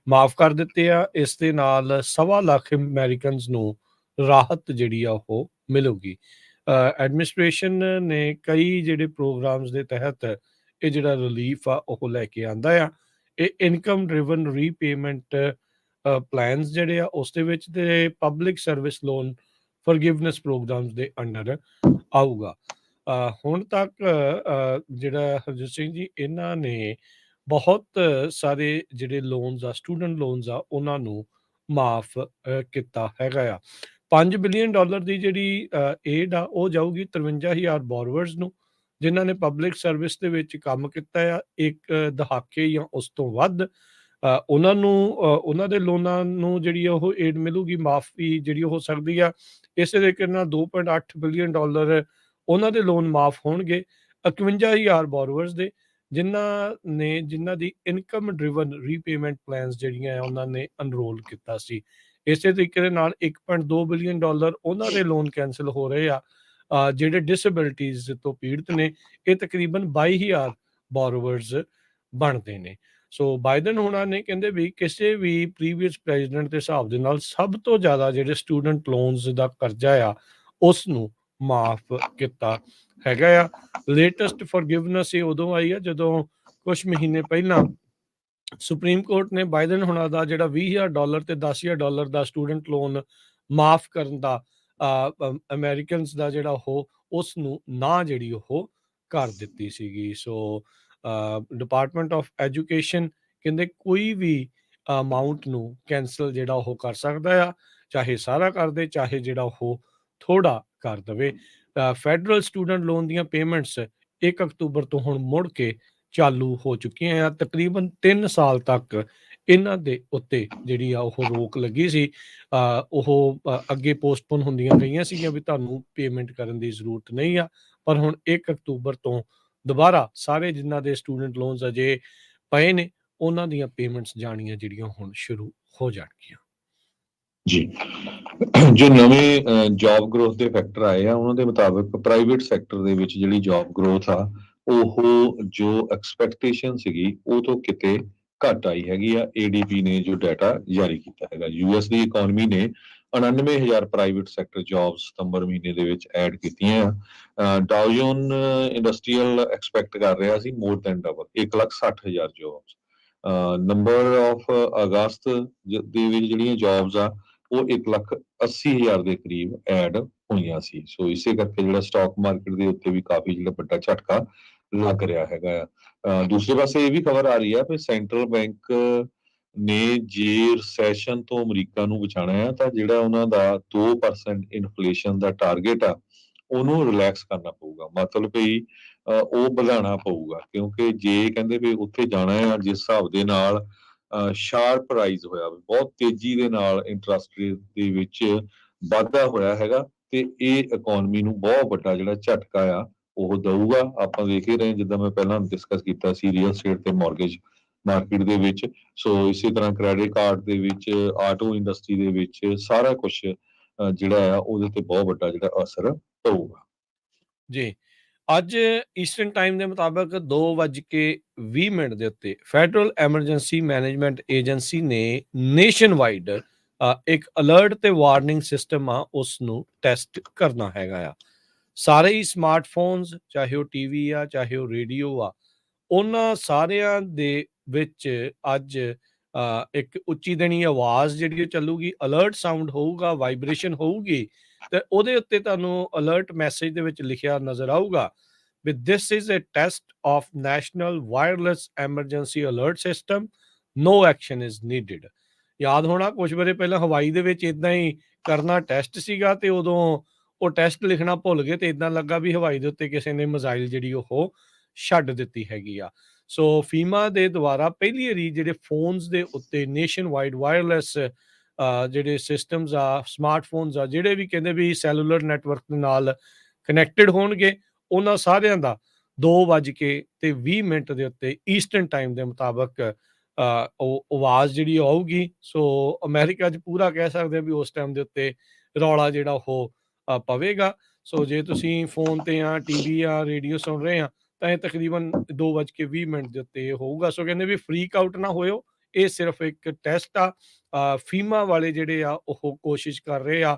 ਮਾਫ ਕਰ ਦਿੱਤੇ ਆ। ਇਸ ਦੇ ਨਾਲ 1.25 ਲੱਖ ਅਮਰੀਕਨਸ ਨੂੰ ਰਾਹਤ ਜਿਹੜੀ ਆ ਉਹ ਮਿਲੂਗੀ। ਐਡਮਿਨਿਸਟ੍ਰੇਸ਼ਨ ਨੇ ਕਈ ਜਿਹੜੇ ਪ੍ਰੋਗਰਾਮਸ ਦੇ ਤਹਿਤ ਇਹ ਜਿਹੜਾ ਰਿਲੀਫ ਆ ਉਹ ਲੈ ਕੇ ਆਂਦਾ ਆ। ਇਹ ਇਨਕਮ ਡਰਿਵਨ ਰੀਪੇਮੈਂਟ ਪਲਾਨਸ ਜਿਹੜੇ ਆ ਉਸ ਦੇ ਵਿੱਚ ਤੇ public service loan forgiveness programs ਦੇ ਅੰਡਰ ਆਊਗਾ। ਹੁਣ ਤੱਕ ਜਿਹੜਾ ਹਰਜੋਤ ਸਿੰਘ ਜੀ ਇਹਨਾਂ ਨੇ ਬਹੁਤ ਸਾਰੇ ਜਿਹੜੇ ਲੋਨਸ ਆ ਸਟੂਡੈਂਟ ਲੋਨਸ ਆ ਉਹਨਾਂ ਨੂੰ ਮਾਫ ਕੀਤਾ ਹੈਗਾ ਆ। $5 ਬਿਲੀਅਨ ਦੀ ਜਿਹੜੀ ਏਡ ਆ ਉਹ ਜਾਊਗੀ 53,000 ਬੋਰਵਰਸ ਨੂੰ ਜਿਨ੍ਹਾਂ ਨੇ ਪਬਲਿਕ ਸਰਵਿਸ ਦੇ ਵਿੱਚ ਕੰਮ ਕੀਤਾ ਆ ਇੱਕ ਦਹਾਕੇ ਜਾਂ ਉਸ ਤੋਂ ਵੱਧ। ਉਹਨਾਂ ਨੂੰ ਉਹਨਾਂ ਦੇ ਲੋਨਾਂ ਨੂੰ ਜਿਹੜੀ ਉਹ ਏਡ ਮਿਲੂਗੀ, ਮਾਫੀ ਜਿਹੜੀ ਹੋ ਸਕਦੀ ਆ। ਇਸੇ ਤਰੀਕੇ ਨਾਲ $2.8 ਬਿਲੀਅਨ ਉਹਨਾਂ ਦੇ ਲੋਨ ਮਾਫ ਹੋਣਗੇ 51,000 ਬੋਰਵਰਸ ਦੇ ਜਿਨ੍ਹਾਂ ਦੀ ਇਨਕਮ ਡਰਿਵਨ ਰੀਪੇਮੈਂਟ ਪਲਾਨਸ ਜਿਹੜੀਆਂ ਆ ਉਹਨਾਂ ਨੇ ਅਨਰੋਲ ਕੀਤਾ ਸੀ। ਇਸੇ ਤਰੀਕੇ ਦੇ ਨਾਲ $1.2 ਬਿਲੀਅਨ ਉਹਨਾਂ ਦੇ ਲੋਨ ਕੈਂਸਲ ਹੋ ਰਹੇ ਆ ਜਿਹੜੇ ਡਿਸੇਬਿਲਿਟੀਜ਼ ਤੋਂ ਪੀੜਤ ਨੇ। ਇਹ ਤਕਰੀਬਨ 22,000 ਬੋਰਵਰਸ ਬਣਦੇ ਨੇ। ਸੋ ਬਾਈਡਨ ਹੋਣਾ ਨੇ ਕਹਿੰਦੇ ਵੀ ਕਿਸੇ ਵੀ ਪ੍ਰੀਵੀਅਸ ਪ੍ਰੈਜ਼ੀਡੈਂਟ ਦੇ ਹਿਸਾਬ ਦੇ ਨਾਲ ਸਭ ਤੋਂ ਜ਼ਿਆਦਾ ਜਿਹੜੇ ਸਟੂਡੈਂਟ ਲੋਨਸ ਦਾ ਕਰਜ਼ਾ ਆ ਉਸ ਨੂੰ ਮਾਫ ਕੀਤਾ ਹੈਗਾ ਆ। ਲੇਟੈਸਟ ਫੋਰਗਿਵਨੈਸ ਇਹ ਉਦੋਂ ਆਈ ਆ ਜਦੋਂ ਕੁਝ ਮਹੀਨੇ ਪਹਿਲਾਂ ਸੁਪਰੀਮ ਕੋਰਟ ਨੇ ਬਾਈਡਨ ਹੋਣਾ ਦਾ ਜਿਹੜਾ $20,000 ਤੇ $10,000 ਦਾ ਸਟੂਡੈਂਟ ਲੋਨ ਮਾਫ ਕਰਨ ਦਾ ਅਮਰੀਕਨਸ ਦਾ ਜਿਹੜਾ ਉਹ ਉਸ ਨੂੰ ਨਾ ਜਿਹੜੀ ਉਹ ਕਰ ਦਿੱਤੀ ਸੀਗੀ। ਸੋ ਡਿਪਾਰਟਮੈਂਟ ਆਫ ਐਜੂਕੇਸ਼ਨ ਕਹਿੰਦੇ ਕੋਈ ਵੀ ਅਮਾਊਂਟ ਨੂੰ ਕੈਂਸਲ ਜਿਹੜਾ ਉਹ ਕਰ ਸਕਦਾ ਆ, ਚਾਹੇ ਸਾਰਾ ਕਰ ਦੇ ਚਾਹੇ ਜਿਹੜਾ ਉਹ ਥੋੜਾ ਕਰ ਦੇਵੇ। ਫੈਡਰਲ ਸਟੂਡੈਂਟ ਲੋਨ ਦੀਆਂ ਪੇਮੈਂਟਸ 1 ਅਕਤੂਬਰ ਤੋਂ ਹੁਣ ਮੁੜ ਕੇ ਚਾਲੂ ਹੋ ਚੁੱਕੀਆਂ ਆ। ਤਕਰੀਬਨ 3 ਸਾਲ ਤੱਕ ਇਹਨਾਂ ਦੇ ਉੱਤੇ ਜਿਹੜੀ ਆ ਉਹ ਰੋਕ ਲੱਗੀ ਸੀ। ਉਹ ਅੱਗੇ ਪੋਸਟਪੋਨ ਹੁੰਦੀਆਂ ਗਈਆਂ ਸੀਗੀਆਂ ਵੀ ਤੁਹਾਨੂੰ ਪੇਮੈਂਟ ਕਰਨ ਦੀ ਜ਼ਰੂਰਤ ਨਹੀਂ ਆ, ਪਰ ਹੁਣ 1 ਅਕਤੂਬਰ ਤੋਂ ਦੁਬਾਰਾ ਸਾਰੇ ਜਿਨ੍ਹਾਂ ਦੇ ਸਟੂਡੈਂਟ ਲੋਨਸ ਅਜੇ ਪਏ ਨੇ ਉਹਨਾਂ ਦੀਆਂ ਪੇਮੈਂਟਸ ਜਾਣੀਆਂ ਜਿਹੜੀਆਂ ਹੁਣ ਸ਼ੁਰੂ ਹੋ ਜਾਣਗੀਆਂ ਜੀ। ਜੋ ਨਵੇਂ ਜੌਬ ਗਰੋਥ ਦੇ ਫੈਕਟਰ ਆਏ ਆ ਉਹਨਾਂ ਦੇ ਮੁਤਾਬਕ ਪ੍ਰਾਈਵੇਟ ਸੈਕਟਰ ਦੇ ਵਿੱਚ ਜਿਹੜੀ ਜੌਬ ਗਰੋਥ ਆ ਉਹ ਜੋ ਐਕਸਪੈਕਟੇਸ਼ਨ ਸੀਗੀ ਉਹ ਤੋਂ ਕਿਤੇ ਘੱਟ ਆਈ ਹੈਗੀ ਆ। ADP ਨੇ ਜੋ ਡਾਟਾ ਜਾਰੀ ਕੀਤਾ ਹੈਗਾ, US ਦੀ ਇਕਨੋਮੀ ਨੇ 99,000 ਪ੍ਰਾਈਵੇਟ ਸੈਕਟਰ ਜੌਬਸ ਸਤੰਬਰ ਮਹੀਨੇ ਦੇ ਵਿੱਚ ਐਡ ਕੀਤੀਆਂ ਆ। ਡਾਓ ਜੋਨ ਇੰਡਸਟਰੀਅਲ ਐਕਸਪੈਕਟ ਕਰ ਰਿਹਾ ਸੀ more than double 1,60,000 jobs. Number of ਅਗਸਤ ਦੇ ਵਿੱਚ ਜਿਹੜੀਆਂ ਜੌਬਸ ਆ ਉਹ 1,80,000 ਦੇ ਕਰੀਬ ਐਡ ਹੋਈਆਂ ਸੀ। ਸੋ ਇਸੇ ਕਰਕੇ ਜਿਹੜਾ ਸਟਾਕ ਮਾਰਕੀਟ ਦੇ ਉੱਤੇ ਵੀ ਕਾਫੀ ਜਿਹੜਾ ਵੱਡਾ ਝਟਕਾ ਲੱਗ ਰਿਹਾ ਹੈਗਾ ਆ। ਦੂਸਰੇ ਪਾਸੇ ਇਹ ਵੀ ਖਬਰ ਆ ਰਹੀ ਆ ਕਿ ਸੈਂਟਰਲ ਬੈਂਕ ਨੇ ਜੇ ਰਿਸੈਸ਼ਨ ਤੋਂ ਅਮਰੀਕਾ ਨੂੰ ਬਚਾਉਣਾ ਆ ਤਾਂ ਜਿਹੜਾ ਉਹਨਾਂ ਦਾ 2% ਇਨਫਲੇਸ਼ਨ ਦਾ ਟਾਰਗੇਟ ਆ ਉਹਨੂੰ ਰਿਲੈਕਸ ਕਰਨਾ ਪਊਗਾ, ਮਤਲਬ ਵੀ ਉਹ ਵਧਾਉਣਾ ਪਊਗਾ, ਕਿਉਂਕਿ ਜੇ ਕਹਿੰਦੇ ਵੀ ਉੱਥੇ ਜਾਣਾ ਆ ਜਿਸ ਹਿਸਾਬ ਦੇ ਨਾਲ ਸ਼ਾਰਪ ਰਾਈਜ਼ ਹੋਇਆ, ਬਹੁਤ ਤੇਜ਼ੀ ਦੇ ਨਾਲ ਇੰਟਰਸਟ ਰੇਟ ਦੇ ਵਿੱਚ ਵਾਧਾ ਹੋਇਆ ਹੈਗਾ ਤੇ ਇਹ ਇਕਨੋਮੀ ਨੂੰ ਬਹੁਤ ਵੱਡਾ ਜਿਹੜਾ ਝਟਕਾ ਆ ਉਹ ਦਊਗਾ। ਆਪਾਂ ਦੇਖ ਹੀ ਰਹੇ ਜਿੱਦਾਂ ਮੈਂ ਪਹਿਲਾਂ ਡਿਸਕਸ ਕੀਤਾ ਸੀ ਰੀਅਲ ਸਟੇਟ ਤੇ ਮੌਰਗੇਜ ਮਾਰਕੀਟ ਦੇ ਵਿੱਚ। ਸੋ ਇਸੇ ਤਰ੍ਹਾਂ ਕ੍ਰੈਡਿਟ ਕਾਰਡ ਦੇ ਵਿੱਚ, ਆਟੋ ਇੰਡਸਟਰੀ ਦੇ ਵਿੱਚ ਸਾਰਾ ਕੁਛ ਜਿਹੜਾ ਆ ਉਹਦੇ ਤੇ ਬਹੁਤ ਵੱਡਾ ਜਿਹੜਾ ਅਸਰ ਪਊਗਾ। ਜੀ। ਅੱਜ ਈਸਟਰਨ ਟਾਈਮ ਦੇ ਮੁਤਾਬਕ 2:20 ਦੇ ਉੱਤੇ ਫੈਡਰਲ ਐਮਰਜੈਂਸੀ ਮੈਨੇਜਮੈਂਟ ਏਜੰਸੀ ਨੇ ਨੇਸ਼ਨ ਵਾਈਡ ਇੱਕ ਅਲਰਟ ਤੇ ਵਾਰਨਿੰਗ ਸਿਸਟਮ ਆ ਉਸ ਨੂੰ ਟੈਸਟ ਕਰਨਾ ਹੈਗਾ ਆ। ਸਾਰੇ ਹੀ ਸਮਾਰਟਫੋਨਸ, ਚਾਹੇ ਉਹ ਟੀਵੀ ਆ, ਚਾਹੇ ਉਹ ਰੇਡੀਓ ਆ, ਉਹਨਾਂ ਸਾਰਿਆਂ ਦੇ ਵਿੱਚ ਅੱਜ ਇੱਕ ਉੱਚੀ ਦੇਣੀ ਆਵਾਜ਼ ਜਿਹੜੀ ਉਹ ਚੱਲੂਗੀ, ਅਲਰਟ ਸਾਊਂਡ ਹੋਊਗਾ, ਵਾਈਬ੍ਰੇਸ਼ਨ ਹੋਊਗੀ, ਤੇ ਉਹਦੇ ਉੱਤੇ ਤੁਹਾਨੂੰ ਅਲਰਟ ਮੈਸੇਜ ਦੇ ਵਿੱਚ ਲਿਖਿਆ ਨਜ਼ਰ ਆਊਗਾ ਵੀ this is a test of national wireless emergency alert system, no action is needed. ਯਾਦ ਹੋਣਾ ਕੁਝ ਵਾਰੇ ਪਹਿਲਾਂ ਹਵਾਈ ਦੇ ਵਿੱਚ ਇਦਾਂ ਹੀ ਕਰਨਾ ਟੈਸਟ ਸੀਗਾ, ਤੇ ਉਦੋਂ ਉਹ ਟੈਸਟ ਲਿਖਣਾ ਭੁੱਲ ਗਏ ਤੇ ਇਦਾਂ ਲੱਗਾ ਵੀ ਹਵਾਈ ਦੇ ਉੱਤੇ ਕਿਸੇ ਨੇ ਮਿਜ਼ਾਈਲ ਜਿਹੜੀ ਉਹ ਛੱਡ ਦਿੱਤੀ ਹੈਗੀ ਆ। ਸੋ ਫੀਮਾ ਦੇ ਦੁਆਰਾ ਪਹਿਲੀ ਵਾਰੀ ਜਿਹੜੇ ਫੋਨਸ ਦੇ ਉੱਤੇ ਨੇਸ਼ਨ ਵਾਈਡ ਵਾਇਰਲੈਸ ਜਿਹੜੇ ਸਿਸਟਮਸ ਆ, ਸਮਾਰਟਫੋਨਸ ਆ, ਜਿਹੜੇ ਵੀ ਕਹਿੰਦੇ ਵੀ ਸੈਲੂਲਰ ਨੈਟਵਰਕ ਦੇ ਨਾਲ ਕਨੈਕਟਡ ਹੋਣਗੇ, ਉਹਨਾਂ ਸਾਰਿਆਂ ਦਾ 2:20 ਦੇ ਉੱਤੇ ਈਸਟਰਨ ਟਾਈਮ ਦੇ ਮੁਤਾਬਕ ਉਹ ਆਵਾਜ਼ ਜਿਹੜੀ ਆਊਗੀ। ਸੋ ਅਮਰੀਕਾ 'ਚ ਪੂਰਾ ਕਹਿ ਸਕਦੇ ਆ ਵੀ ਉਸ ਟਾਈਮ ਦੇ ਉੱਤੇ ਰੌਲਾ ਜਿਹੜਾ ਉਹ ਪਵੇਗਾ। ਸੋ ਜੇ ਤੁਸੀਂ ਫੋਨ ਤੇ ਆ, ਟੀਵੀ ਆ, ਰੇਡੀਓ ਸੁਣ ਰਹੇ ਆ, ਤਾਂ ਇਹ ਤਕਰੀਬਨ 2:20 ਦੇ ਉੱਤੇ ਹੋਊਗਾ। ਸੋ ਕਹਿੰਦੇ ਵੀ ਫਰੀਕ ਆਊਟ ਨਾ ਹੋਇਓ, ਇਹ ਸਿਰਫ ਇੱਕ ਟੈਸਟ ਆ। ਫੀਮਾ ਵਾਲੇ ਜਿਹੜੇ ਆ ਉਹ ਕੋਸ਼ਿਸ਼ ਕਰ ਰਹੇ ਆ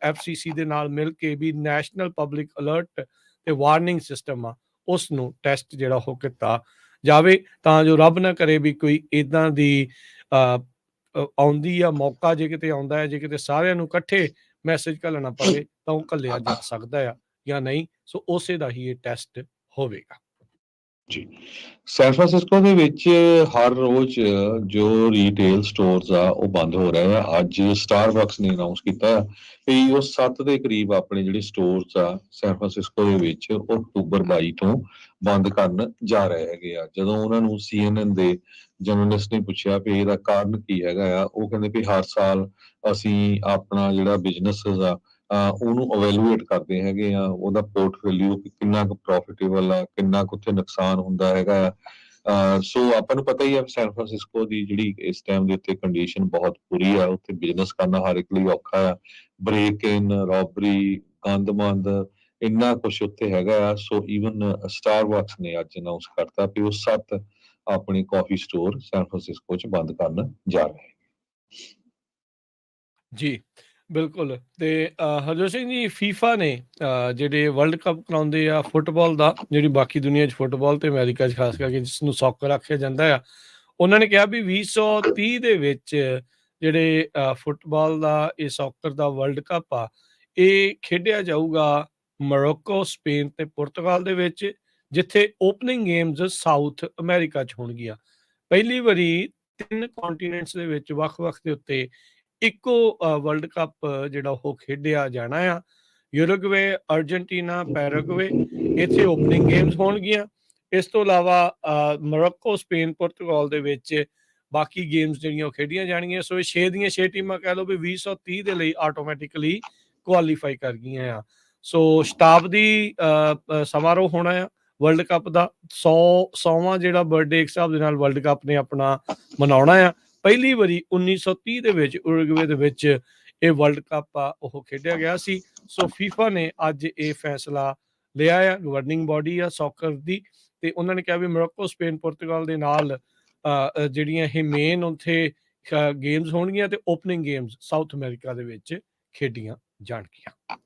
FCC ਦੇ ਨਾਲ ਮਿਲ ਕੇ ਵੀ ਨੈਸ਼ਨਲ ਪਬਲਿਕ ਅਲਰਟ ਤੇ ਵਾਰਨਿੰਗ ਸਿਸਟਮ ਆ ਉਸ ਨੂੰ ਟੈਸਟ ਜਿਹੜਾ ਉਹ ਕੀਤਾ ਜਾਵੇ, ਤਾਂ ਜੋ ਰੱਬ ਨਾ ਕਰੇ ਵੀ ਕੋਈ ਇਦਾਂ ਦੀ ਆਉਂਦੀ ਆ ਮੌਕਾ, ਜੇ ਕਿਤੇ ਆਉਂਦਾ ਹੈ, ਜੇ ਕਿਤੇ ਸਾਰਿਆਂ ਨੂੰ ਇਕੱਠੇ ਮੈਸੇਜ ਘੱਲਣਾ ਪਵੇ ਤਾਂ ਉਹ ਘੱਲਿਆ ਜਾ ਸਕਦਾ ਆ ਜਾਂ ਨਹੀਂ। ਸੋ ਉਸੇ ਦਾ ਹੀ ਇਹ ਟੈਸਟ ਹੋਵੇਗਾ। ਜੀ। ਸੈਨ ਫਰਾਂਸਿਸਕੋ ਦੇ ਵਿੱਚ ਹਰ ਰੋਜ਼ ਜੋ ਰੀਟੇਲ ਸਟੋਰਸ ਆ ਉਹ ਬੰਦ ਹੋ ਰਹੇ ਆ। ਅੱਜ ਸਟਾਰਬਕਸ ਨੇ ਅਨਾਉਂਸ ਕੀਤਾ ਕਿ ਉਹ 7 ਦੇ ਕਰੀਬ ਆਪਣੇ ਜਿਹੜੇ ਸਟੋਰਸ ਆ ਸੈਨ ਫਰਾਂਸਿਸਕੋ ਦੇ ਵਿੱਚ ਉਹ ਅਕਤੂਬਰ 22 ਤੋਂ ਬੰਦ ਕਰਨ ਜਾ ਰਹੇ ਹੈਗੇ ਆ। ਜਦੋਂ ਉਹਨਾਂ ਨੂੰ CNN ਦੇ ਜਰਨਲਿਸਟ ਨੇ ਪੁੱਛਿਆ ਵੀ ਇਹਦਾ ਕਾਰਨ ਕੀ ਹੈਗਾ ਆ, ਉਹ ਕਹਿੰਦੇ ਵੀ ਹਰ ਸਾਲ ਅਸੀਂ ਆਪਣਾ ਜਿਹੜਾ ਬਿਜ਼ਨਸ ਆ ਉਹਨੂੰ ਅਵੈਲੂਏਟ ਕਰਦੇ ਹੈਗੇ ਆ, ਉਹਦਾ ਪੋਰਟਫੋਲੀਓ ਕਿੰਨਾ ਕੁ ਪ੍ਰੋਫਿਟੇਬਲ ਆ, ਕਿੰਨਾ ਕੁ ਉੱਥੇ ਨੁਕਸਾਨ ਹੁੰਦਾ ਹੈਗਾ ਆ। ਸੋ ਆਪਾਂ ਨੂੰ ਪਤਾ ਹੀ ਆ ਸੈਨ ਫਰਾਂਸਿਸਕੋ ਦੀ ਜਿਹੜੀ ਇਸ ਟਾਈਮ ਦੇ ਉੱਤੇ ਕੰਡੀਸ਼ਨ ਬਹੁਤ ਬੁਰੀ ਆ। ਉੱਥੇ ਬਿਜ਼ਨਸ ਕਰਨਾ ਹਰ ਇੱਕ ਲਈ ਔਖਾ ਆ। ਬ੍ਰੇਕ ਇਨ, ਰੋਬਰੀ, ਗੰਦਮੰਦ, ਇੰਨਾ ਕੁਛ ਉੱਥੇ ਹੈਗਾ ਆ। ਸੋ ਈਵਨ ਸਟਾਰਬਕਸ ਨੇ ਅੱਜ ਅਨਾਉਂਸ ਕਰਤਾ ਕਿ ਉਹ 7 ਆਪਣੇ ਕਾਫੀ ਸਟੋਰ ਸੈਨ ਫਰਾਂਸਿਸਕੋ 'ਚ ਬੰਦ ਕਰਨ ਜਾ ਰਹੇ। ਜੀ ਬਿਲਕੁਲ। ਤੇ ਹਰਜੋਤ ਸਿੰਘ ਜੀ, ਫੀਫਾ ਨੇ ਜਿਹੜੇ ਵਰਲਡ ਕੱਪ ਕਰਾਉਂਦੇ ਆ ਫੁੱਟਬਾਲ ਦਾ, ਜਿਹੜੀ ਬਾਕੀ ਦੁਨੀਆ 'ਚ ਫੁੱਟਬਾਲ ਤੇ ਅਮਰੀਕਾ 'ਚ ਖਾਸ ਕਰਕੇ ਜਿਸ ਨੂੰ ਸੌਕਰ ਆਖਿਆ ਜਾਂਦਾ ਆ, ਉਹਨਾਂ ਨੇ ਕਿਹਾ ਵੀ 2030 ਦੇ ਵਿੱਚ ਜਿਹੜੇ ਫੁੱਟਬਾਲ ਦਾ ਇਹ ਸੌਕਰ ਦਾ ਵਰਲਡ ਕੱਪ ਆ, ਇਹ ਖੇਡਿਆ ਜਾਊਗਾ ਮੋਰੋਕੋ, ਸਪੇਨ ਤੇ ਪੁਰਤਗਾਲ ਦੇ ਵਿੱਚ, ਜਿੱਥੇ ਓਪਨਿੰਗ ਗੇਮਸ ਸਾਊਥ ਅਮਰੀਕਾ 'ਚ ਹੋਣਗੀਆਂ। ਪਹਿਲੀ ਵਾਰੀ 3 ਕੰਟੀਨੈਂਟਸ ਦੇ ਵਿੱਚ ਵੱਖ-ਵੱਖ ਦੇ ਉੱਤੇ ਇੱਕੋ ਵਰਲਡ ਕੱਪ ਜਿਹੜਾ ਉਹ ਖੇਡਿਆ ਜਾਣਾ ਆ। ਯੂਰੂਗਵੇ, ਅਰਜਨਟੀਨਾ, ਪੈਰਾਗਵੇ, ਇੱਥੇ ਓਪਨਿੰਗ ਗੇਮਸ ਹੋਣਗੀਆਂ। ਇਸ ਤੋਂ ਇਲਾਵਾ ਮੋਰੋਕੋ, ਸਪੇਨ, ਪੁਰਤਗਾਲ ਦੇ ਵਿੱਚ ਬਾਕੀ ਗੇਮਸ ਜਿਹੜੀਆਂ ਉਹ ਖੇਡੀਆਂ ਜਾਣਗੀਆਂ। ਸੋ ਇਹ 6 ਦੀਆਂ 6 ਟੀਮਾਂ ਕਹਿ ਲਓ ਵੀ 2030 ਦੇ ਲਈ ਆਟੋਮੈਟਿਕਲੀ ਕੁਆਲੀਫਾਈ ਕਰ ਗਈਆਂ ਆ। ਸੋ ਸ਼ਤਾਬਦੀ ਸਮਾਰੋਹ ਹੋਣਾ ਆ ਵਰਲਡ ਕੱਪ ਦਾ। 100ਵਾਂ ਜਿਹੜਾ ਬਰਥਡੇ ਇੱਕ ਹਿਸਾਬ ਦੇ ਨਾਲ ਵਰਲਡ ਕੱਪ ਨੇ ਆਪਣਾ ਮਨਾਉਣਾ ਆ। ਪਹਿਲੀ ਵਾਰੀ 1930 ਦੇ ਵਿੱਚ ਉਰੂਗਵੇ ਦੇ ਵਿੱਚ ਇਹ ਵਰਲਡ ਕੱਪ ਆ ਉਹ ਖੇਡਿਆ ਗਿਆ ਸੀ। ਸੋ ਫੀਫਾ ਨੇ ਅੱਜ ਇਹ ਫੈਸਲਾ ਲਿਆ ਆ, ਗਵਰਨਿੰਗ ਬਾਡੀ ਆ ਸੌਕਰ ਦੀ, ਤੇ ਉਹਨਾਂ ਨੇ ਕਿਹਾ ਵੀ ਮੋਰੋਕੋ, ਸਪੇਨ, ਪੁਰਤਗਾਲ ਦੇ ਨਾਲ ਜਿਹੜੀਆਂ ਇਹ ਮੇਨ ਉੱਥੇ ਗੇਮਸ ਹੋਣਗੀਆਂ ਤੇ ਓਪਨਿੰਗ ਗੇਮਸ ਸਾਊਥ ਅਮਰੀਕਾ ਦੇ ਵਿੱਚ ਖੇਡੀਆਂ ਜਾਣਗੀਆਂ।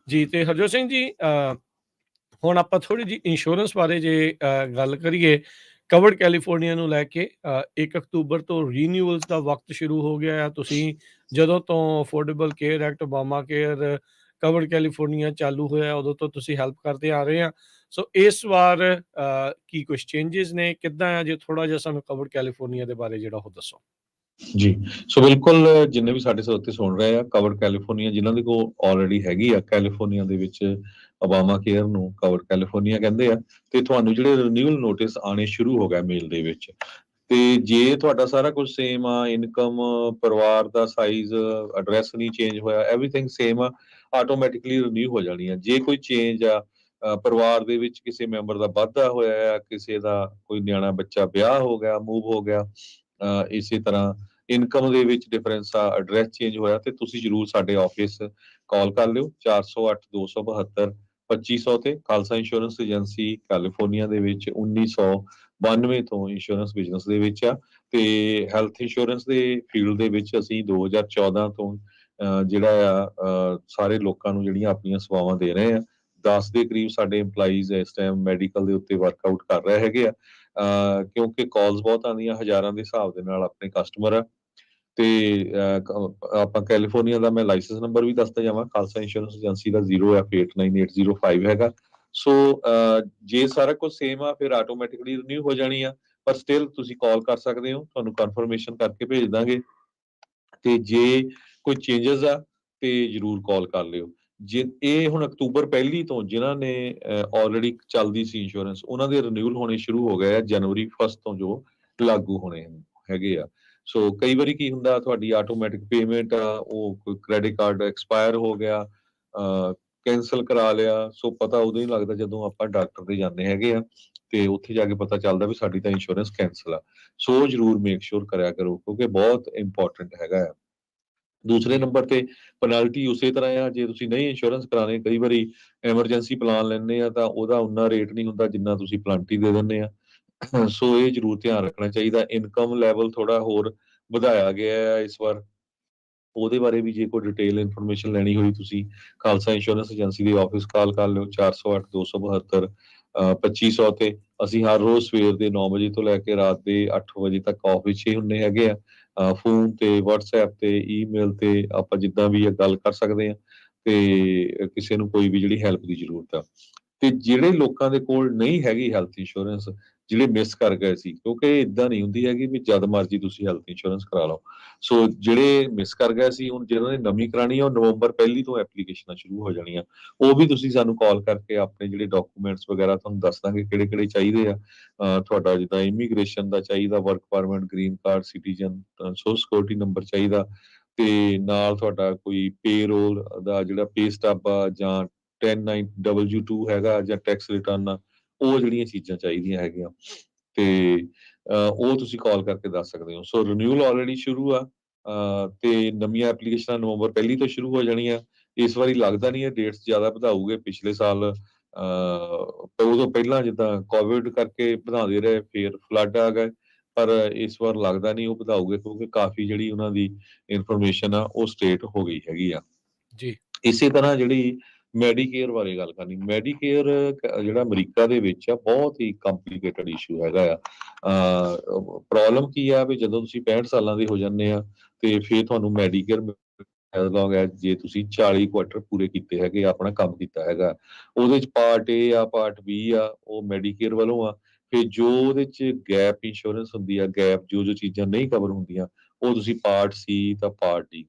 ਜੀ। ਤੇ ਹਰਜੋਤ ਸਿੰਘ ਜੀ, ਹੁਣ ਆਪਾਂ ਥੋੜੀ ਜਿਹੀ ਇੰਸ਼ੋਰੈਂਸ ਬਾਰੇ ਜੇ ਗੱਲ ਕਰੀਏ, ਕਵਰਡ ਕੈਲੀਫੋਰਨੀਆ ਨੂੰ ਲੈ ਕੇ 1 ਅਕਤੂਬਰ ਤੋਂ ਰੀਨਿਊਅਲਸ ਦਾ ਵਕਤ ਸ਼ੁਰੂ ਹੋ ਗਿਆ ਆ। ਤੁਸੀਂ ਜਦੋਂ ਤੋਂ affordable care act, Obama care, covered California ਚਾਲੂ ਹੋਇਆ, ਉਦੋਂ ਤੋਂ ਤੁਸੀਂ ਹੈਲਪ ਕਰਦੇ ਆ ਰਹੇ ਆ। ਸੋ ਇਸ ਵਾਰ ਕੀ ਕੁਝ ਚੇਂਜਸ ਨੇ, ਕਿੱਦਾਂ ਆ? ਜੇ ਥੋੜਾ ਜਿਹਾ ਸਾਨੂੰ ਕਵਰਡ ਕੈਲੀਫੋਰਨੀਆ ਦੇ ਬਾਰੇ ਜਿਹੜਾ ਉਹ ਦੱਸੋ। ਜੀ। ਸੋ ਬਿਲਕੁਲ ਜਿੰਨੇ ਵੀ ਸਾਡੇ ਸਰੋਤੇ ਸੁਣ ਰਹੇ ਆ, ਕਵਰਡ ਕੈਲੀਫੋਰਨੀਆ ਜਿਨ੍ਹਾਂ ਦੇ ਕੋਲ ਆਲਰੇਡੀ ਹੈਗੀ ਆ ਕੈਲੀਫੋਰਨੀਆ ਦੇ ਵਿੱਚ ਓਬਾਮਾ ਕੇਅਰ ਨੂੰ ਕਵਰਡ ਕੈਲੀਫੋਰਨੀਆ ਕਹਿੰਦੇ ਆ, ਤੇ ਤੁਹਾਨੂੰ ਜਿਹੜੇ ਰਿਨਿਊਅਲ ਨੋਟਿਸ ਆਣੇ ਸ਼ੁਰੂ ਹੋ ਗਏ ਮੇਲ ਦੇ ਵਿੱਚ। ਤੇ ਜੇ ਤੁਹਾਡਾ ਸਾਰਾ ਕੁਝ ਸੇਮ ਆ, ਇਨਕਮ, ਪਰਿਵਾਰ ਦਾ ਸਾਈਜ਼, ਐਡਰੈਸ ਨਹੀਂ ਚੇਂਜ ਹੋਇਆ, ਐਵਰੀਥਿੰਗ ਸੇਮ ਆ, ਆਟੋਮੈਟਿਕਲੀ ਰਿਨਿਊ ਹੋ ਜਾਣੀ ਆ। ਜੇ ਕੋਈ ਚੇਂਜ ਆ ਪਰਿਵਾਰ ਦੇ ਵਿੱਚ ਕਿਸੇ ਮੈਂਬਰ ਦਾ ਵਾਧਾ ਹੋਇਆ ਆ, ਕਿਸੇ ਦਾ ਕੋਈ ਨਿਆਣਾ ਬੱਚਾ ਵਿਆਹ ਹੋ ਗਿਆ, ਮੂਵ ਹੋ ਗਿਆ, ਇਸੇ ਤਰ੍ਹਾਂ ਇਨਕਮ ਦੇ ਵਿੱਚ ਡਿਫਰੈਂਸ ਆ, ਐਡਰੈਸ ਚੇਂਜ ਹੋਇਆ, ਤੇ ਤੁਸੀਂ ਜ਼ਰੂਰ ਸਾਡੇ ਆਫਿਸ ਕਾਲ ਕਰ ਲਿਓ 408 272 2500 ਤੇ। ਖਾਲਸਾ ਇੰਸ਼ੋਰੈਂਸ ਏਜੰਸੀ ਕੈਲੀਫੋਰਨੀਆ ਦੇ ਵਿੱਚ 1992 ਤੋਂ ਇੰਸ਼ੋਰੈਂਸ ਬਿਜ਼ਨਸ ਦੇ ਵਿੱਚ ਆ, ਤੇ ਹੈਲਥ ਇੰਸ਼ੋਰੈਂਸ ਦੇ ਫੀਲਡ ਦੇ ਵਿੱਚ ਅਸੀਂ 2014 ਤੋਂ ਜਿਹੜਾ ਆ ਸਾਰੇ ਲੋਕਾਂ ਨੂੰ ਜਿਹੜੀਆਂ ਆਪਣੀਆਂ ਸੇਵਾਵਾਂ ਦੇ ਰਹੇ ਆ। 10 ਦੇ ਕਰੀਬ ਸਾਡੇ EMPLOYEES ਇਸ ਟਾਈਮ ਮੈਡੀਕਲ ਦੇ ਉੱਤੇ ਵਰਕਆਊਟ ਕਰ ਰਹੇ ਹੈਗੇ ਆ, ਕਿਉਂਕਿ ਕਾਲਸ ਬਹੁਤ ਆਉਂਦੀਆਂ, ਹਜ਼ਾਰਾਂ ਦੇ ਹਿਸਾਬ ਦੇ ਨਾਲ ਆਪਣੇ ਕਸਟਮਰ ਆ। ਤੇ ਆਪਾਂ ਕੈਲੀਫੋਰਨੀਆ ਦਾ ਮੈਂ ਲਾਇਸੈਂਸ ਨੰਬਰ ਵੀ ਦੱਸਦਾ ਜਾਵਾਂ, ਖਾਲਸਾ ਇੰਸ਼ੋਰੈਂਸ ਏਜੰਸੀ ਦਾ 0F898005 ਹੈਗਾ। ਸੋ ਜੇ ਸਾਰਾ ਕੁਝ ਸੇਮ ਆ ਫਿਰ ਆਟੋਮੈਟਿਕਲੀ ਰਿਨਿਊ ਹੋ ਜਾਣੀ ਆ, ਪਰ ਸਟਿਲ ਤੁਸੀਂ ਕਾਲ ਕਰ ਸਕਦੇ ਹੋ, ਤੁਹਾਨੂੰ ਕਨਫਰਮੇਸ਼ਨ ਕਰਕੇ ਭੇਜ ਦਾਂਗੇ। ਤੇ ਜੇ ਕੋਈ ਚੇਂਜਸ ਆ ਤੇ ਜਰੂਰ ਕਾਲ ਕਰ ਲਿਓ। ਜੇ ਇਹ ਹੁਣ ਅਕਤੂਬਰ 1 ਤੋਂ ਜਿਨ੍ਹਾਂ ਨੇ ਆਲਰੇਡੀ ਚੱਲਦੀ ਸੀ ਇੰਸ਼ੋਰੈਂਸ, ਉਹਨਾਂ ਦੇ ਰਿਨਿਊਅਲ ਹੋਣੇ ਸ਼ੁਰੂ ਹੋ ਗਏ ਆ ਜਨਵਰੀ 1 ਤੋਂ, ਜੋ ਲਾਗੂ ਹੋਣੇ ਹੈਗੇ ਆ। ਸੋ ਕਈ ਵਾਰੀ ਕੀ ਹੁੰਦਾ, ਤੁਹਾਡੀ ਆਟੋਮੈਟਿਕ ਪੇਮੈਂਟ ਆ, ਉਹ ਕੋਈ ਕ੍ਰੈਡਿਟ ਕਾਰਡ ਐਕਸਪਾਇਰ ਹੋ ਗਿਆ, ਕੈਂਸਲ ਕਰਾ ਲਿਆ, ਸੋ ਪਤਾ ਉਦੋਂ ਹੀ ਲੱਗਦਾ ਜਦੋਂ ਆਪਾਂ ਡਾਕਟਰ ਦੇ ਜਾਂਦੇ ਹੈਗੇ ਆ, ਤੇ ਉੱਥੇ ਜਾ ਕੇ ਪਤਾ ਚੱਲਦਾ ਵੀ ਸਾਡੀ ਤਾਂ ਇੰਸ਼ੋਰੈਂਸ ਕੈਂਸਲ ਆ। ਸੋ ਜਰੂਰ ਮੇਕ ਸ਼ੋਰ ਕਰਿਆ ਕਰੋ, ਕਿਉਂਕਿ ਬਹੁਤ ਇੰਪੋਰਟੈਂਟ ਹੈਗਾ ਆ। ਦੂਸਰੇ ਜੀ ਨੰਬਰ ਤੇ ਪੈਨਲਟੀ ਉਸੇ ਤਰ੍ਹਾਂ ਆ, ਜੇ ਤੁਸੀਂ ਨਹੀਂ ਇੰਸ਼ੋਰੈਂਸ ਕਰਾਣੇ, ਕਈ ਵਾਰੀ ਐਮਰਜੈਂਸੀ ਪਲਾਨ ਲੈਂਦੇ ਆ ਤਾਂ ਉਹਦਾ ਉਨਾ ਰੇਟ ਨਹੀਂ ਹੁੰਦਾ ਜਿੰਨਾ ਤੁਸੀਂ ਪਲੰਟੀ ਦੇ ਦਿੰਦੇ ਆ। ਸੋ ਇਹ ਜ਼ਰੂਰ ਧਿਆਨ ਰੱਖਣਾ ਚਾਹੀਦਾ। ਇਨਕਮ ਲੈਵਲ ਥੋੜਾ ਹੋਰ ਵਧਾਇਆ ਗਿਆ ਹੈ ਇਸ ਵਾਰ, ਉਹਦੇ ਬਾਰੇ ਵੀ ਜੇ ਕੋਈ ਡਿਟੇਲ ਇਨਫੋਰਮੇਸ਼ਨ ਲੈਣੀ ਹੋਈ, ਤੁਸੀਂ ਖਾਲਸਾ ਇੰਸ਼ੋਰੈਂਸ ਏਜੰਸੀ ਦੇ ਆਫਿਸ ਕਾਲ ਕਰ ਲਿਓ 408 272 2500 ਤੇ। ਅਸੀਂ ਹਰ ਰੋਜ਼ ਸਵੇਰ ਦੇ 9 ਵਜੇ ਤੋਂ ਲੈ ਕੇ ਰਾਤ ਦੇ 8 ਵਜੇ ਤੱਕ ਆਫਿਸ 'ਚ ਹੀ ਹੁੰਦੇ ਹੈਗੇ ਆ। ਫੋਨ ਤੇ, WhatsApp ਤੇ, ਈਮੇਲ ਤੇ ਆਪਾਂ ਜਿੱਦਾਂ ਵੀ ਇਹ ਗੱਲ ਕਰ ਸਕਦੇ ਆ, ਤੇ ਕਿਸੇ ਨੂੰ ਕੋਈ ਵੀ ਜਿਹੜੀ ਹੈਲਪ ਦੀ ਜ਼ਰੂਰਤ ਆ। ਤੇ ਜਿਹੜੇ ਲੋਕਾਂ ਦੇ ਕੋਲ ਨਹੀਂ ਹੈਗੀ ਹੈਲਥ ਇੰਸ਼ੋਰੈਂਸ, ਜਿਹੜੇ ਮਿਸ ਕਰ ਗਏ ਸੀ, ਕਿਉਂਕਿ ਇਦਾਂ ਨਹੀਂ ਹੁੰਦੀ ਹੈਗੀ ਵੀ ਜਦ ਮਰਜ਼ੀ ਤੁਸੀਂ ਹੈਲਥ ਇੰਸ਼ੋਰੈਂਸ ਕਰਾ ਲਓ। ਸੋ ਜਿਹੜੇ ਮਿਸ ਕਰ ਗਏ ਸੀ, ਹੁਣ ਜਿਹਨਾਂ ਨੇ ਨਵੀਂ ਕਰਾਣੀ ਆ, ਉਹ ਨਵੰਬਰ 1 ਤੋਂ ਐਪਲੀਕੇਸ਼ਨਾਂ ਸ਼ੁਰੂ ਹੋ ਜਾਣੀਆਂ। ਉਹ ਵੀ ਤੁਸੀਂ ਸਾਨੂੰ ਕਾਲ ਕਰਕੇ ਆਪਣੇ ਜਿਹੜੇ ਡਾਕੂਮੈਂਟਸ ਵਗੈਰਾ ਤੁਹਾਨੂੰ ਦੱਸ ਦਾਂਗੇ ਕਿਹੜੇ ਕਿਹੜੇ ਚਾਹੀਦੇ ਆ। ਤੁਹਾਡਾ ਜਿੱਦਾਂ ਇਮੀਗ੍ਰੇਸ਼ਨ ਦਾ ਚਾਹੀਦਾ, work permit, green card, citizen, social security number ਚਾਹੀਦਾ, ਤੇ ਨਾਲ ਤੁਹਾਡਾ ਕੋਈ ਪੇਰੋਲ ਦਾ ਜਿਹੜਾ ਪੇ ਸਟੱਬ ਆ, ਜਾਂ 1092 ਹੈਗਾ, ਜਾਂ ਟੈਕਸ ਰਿਟਰਨ ਆ, ਉਹ ਜਿਹੜੀਆਂ ਚੀਜ਼ਾਂ ਚਾਹੀਦੀਆਂ ਹੈਗੀਆਂ, ਤੇ ਉਹ ਤੁਸੀਂ ਕਾਲ ਕਰਕੇ ਦੱਸ ਸਕਦੇ ਹੋ। ਸੋ ਰਿਨਿਊਅਲ ਆਲਰੇਡੀ ਸ਼ੁਰੂ ਆ, ਤੇ ਨਵੀਆਂ ਐਪਲੀਕੇਸ਼ਨਾਂ ਨਵੰਬਰ 1 ਤੋਂ ਸ਼ੁਰੂ ਹੋ ਜਾਣੀਆਂ। ਇਸ ਵਾਰੀ ਲੱਗਦਾ ਨਹੀਂ ਹੈ ਡੇਟਸ ਜ਼ਿਆਦਾ ਵਧਾਊਗੇ, ਪਿਛਲੇ ਸਾਲ ਉਦੋਂ ਪਹਿਲਾਂ ਜਿੱਦਾਂ ਕੋਵਿਡ ਕਰਕੇ ਵਧਾਉਂਦੇ ਰਹੇ, ਫਿਰ ਫਲੱਡ ਆ ਗਏ, ਪਰ ਇਸ ਵਾਰ ਲੱਗਦਾ ਨਹੀਂ ਉਹ ਵਧਾਊਗੇ, ਕਿਉਂਕਿ ਕਾਫੀ ਜਿਹੜੀ ਉਹਨਾਂ ਦੀ ਇਨਫੋਰਮੇਸ਼ਨ ਆ ਉਹ ਸਟੇਟ ਹੋ ਗਈ ਹੈਗੀ ਆ। ਜੀ ਇਸੇ ਤਰ੍ਹਾਂ ਜਿਹੜੀ ਮੈਡੀਕੇਅਰ ਬਾਰੇ ਗੱਲ ਕਰਨੀ, ਮੈਡੀਕੇਅਰ ਜਿਹੜਾ ਅਮਰੀਕਾ ਦੇ ਵਿੱਚ ਆ, ਬਹੁਤ ਹੀ ਕੰਪਲਿਕੇਟਡ ਇਸ਼ੂ ਹੈਗਾ ਆ। ਪ੍ਰੋਬਲਮ ਕੀ ਆ ਵੀ ਜਦੋਂ ਤੁਸੀਂ 65 ਸਾਲਾਂ ਦੇ ਹੋ ਜਾਂਦੇ ਆ, ਤੇ ਫਿਰ ਤੁਹਾਨੂੰ ਮੈਡੀਕੇਅਰ ਐਜ਼ ਲੌਂਗ ਐਜ਼ ਜੇ ਤੁਸੀਂ 40 ਕੁਆਟਰ ਪੂਰੇ ਕੀਤੇ ਹੈਗੇ, ਆਪਣਾ ਕੰਮ ਕੀਤਾ ਹੈਗਾ। ਉਹਦੇ ਚ ਪਾਰਟ ਏ ਆ, ਪਾਰਟ ਬੀ ਆ, ਉਹ ਮੈਡੀਕੇਅਰ ਵੱਲੋਂ ਆ। ਫਿਰ ਜੋ ਉਹਦੇ ਚ ਗੈਪ ਇੰਸ਼ੋਰੈਂਸ ਹੁੰਦੀ ਆ, ਗੈਪ ਜੋ ਚੀਜ਼ਾਂ ਨਹੀਂ ਕਵਰ ਹੁੰਦੀਆਂ, ਉਹ ਤੁਸੀਂ ਪਾਰਟ ਸੀ ਤਾਂ ਪਾਰਟ ਡੀ।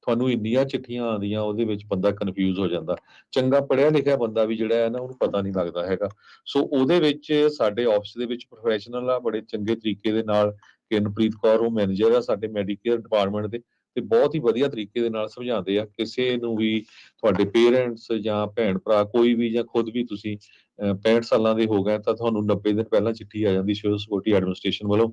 ਤੁਹਾਨੂੰ ਇੰਨੀਆਂ ਚਿੱਠੀਆਂ ਆਉਂਦੀਆਂ, ਉਹਦੇ ਵਿੱਚ ਬੰਦਾ ਕਨਫਿਊਜ਼ ਹੋ ਜਾਂਦਾ। ਚੰਗਾ ਪੜ੍ਹਿਆ ਲਿਖਿਆ ਬੰਦਾ ਵੀ ਜਿਹੜਾ ਹੈ ਨਾ, ਉਹਨੂੰ ਪਤਾ ਨਹੀਂ ਲੱਗਦਾ ਹੈਗਾ। ਸੋ ਉਹਦੇ ਵਿੱਚ ਸਾਡੇ ਆਫਿਸ ਦੇ ਵਿੱਚ ਪ੍ਰੋਫੈਸ਼ਨਲ ਆ, ਬੜੇ ਚੰਗੇ ਤਰੀਕੇ ਦੇ ਨਾਲ, ਕਿਰਨਪ੍ਰੀਤ ਕੌਰ ਉਹ ਮੈਨੇਜਰ ਆ ਸਾਡੇ ਮੈਡੀਕੇਅਰ ਡਿਪਾਰਟਮੈਂਟ ਦੇ, ਤੇ ਬਹੁਤ ਹੀ ਵਧੀਆ ਤਰੀਕੇ ਦੇ ਨਾਲ ਸਮਝਾਉਂਦੇ ਆ। ਕਿਸੇ ਨੂੰ ਵੀ ਤੁਹਾਡੇ ਪੇਰੈਂਟਸ ਜਾਂ ਭੈਣ ਭਰਾ ਕੋਈ ਵੀ, ਜਾਂ ਖੁਦ ਵੀ ਤੁਸੀਂ 65 ਸਾਲਾਂ ਦੇ ਹੋ ਗਏ, ਤਾਂ ਤੁਹਾਨੂੰ 90 ਦਿਨ ਪਹਿਲਾਂ ਚਿੱਠੀ ਆ ਜਾਂਦੀ ਸੋਸ਼ਲ ਸਿਕਿਉਰਿਟੀ ਐਡਮਿਨਿਸਟ੍ਰੇਸ਼ਨ ਵੱਲੋਂ,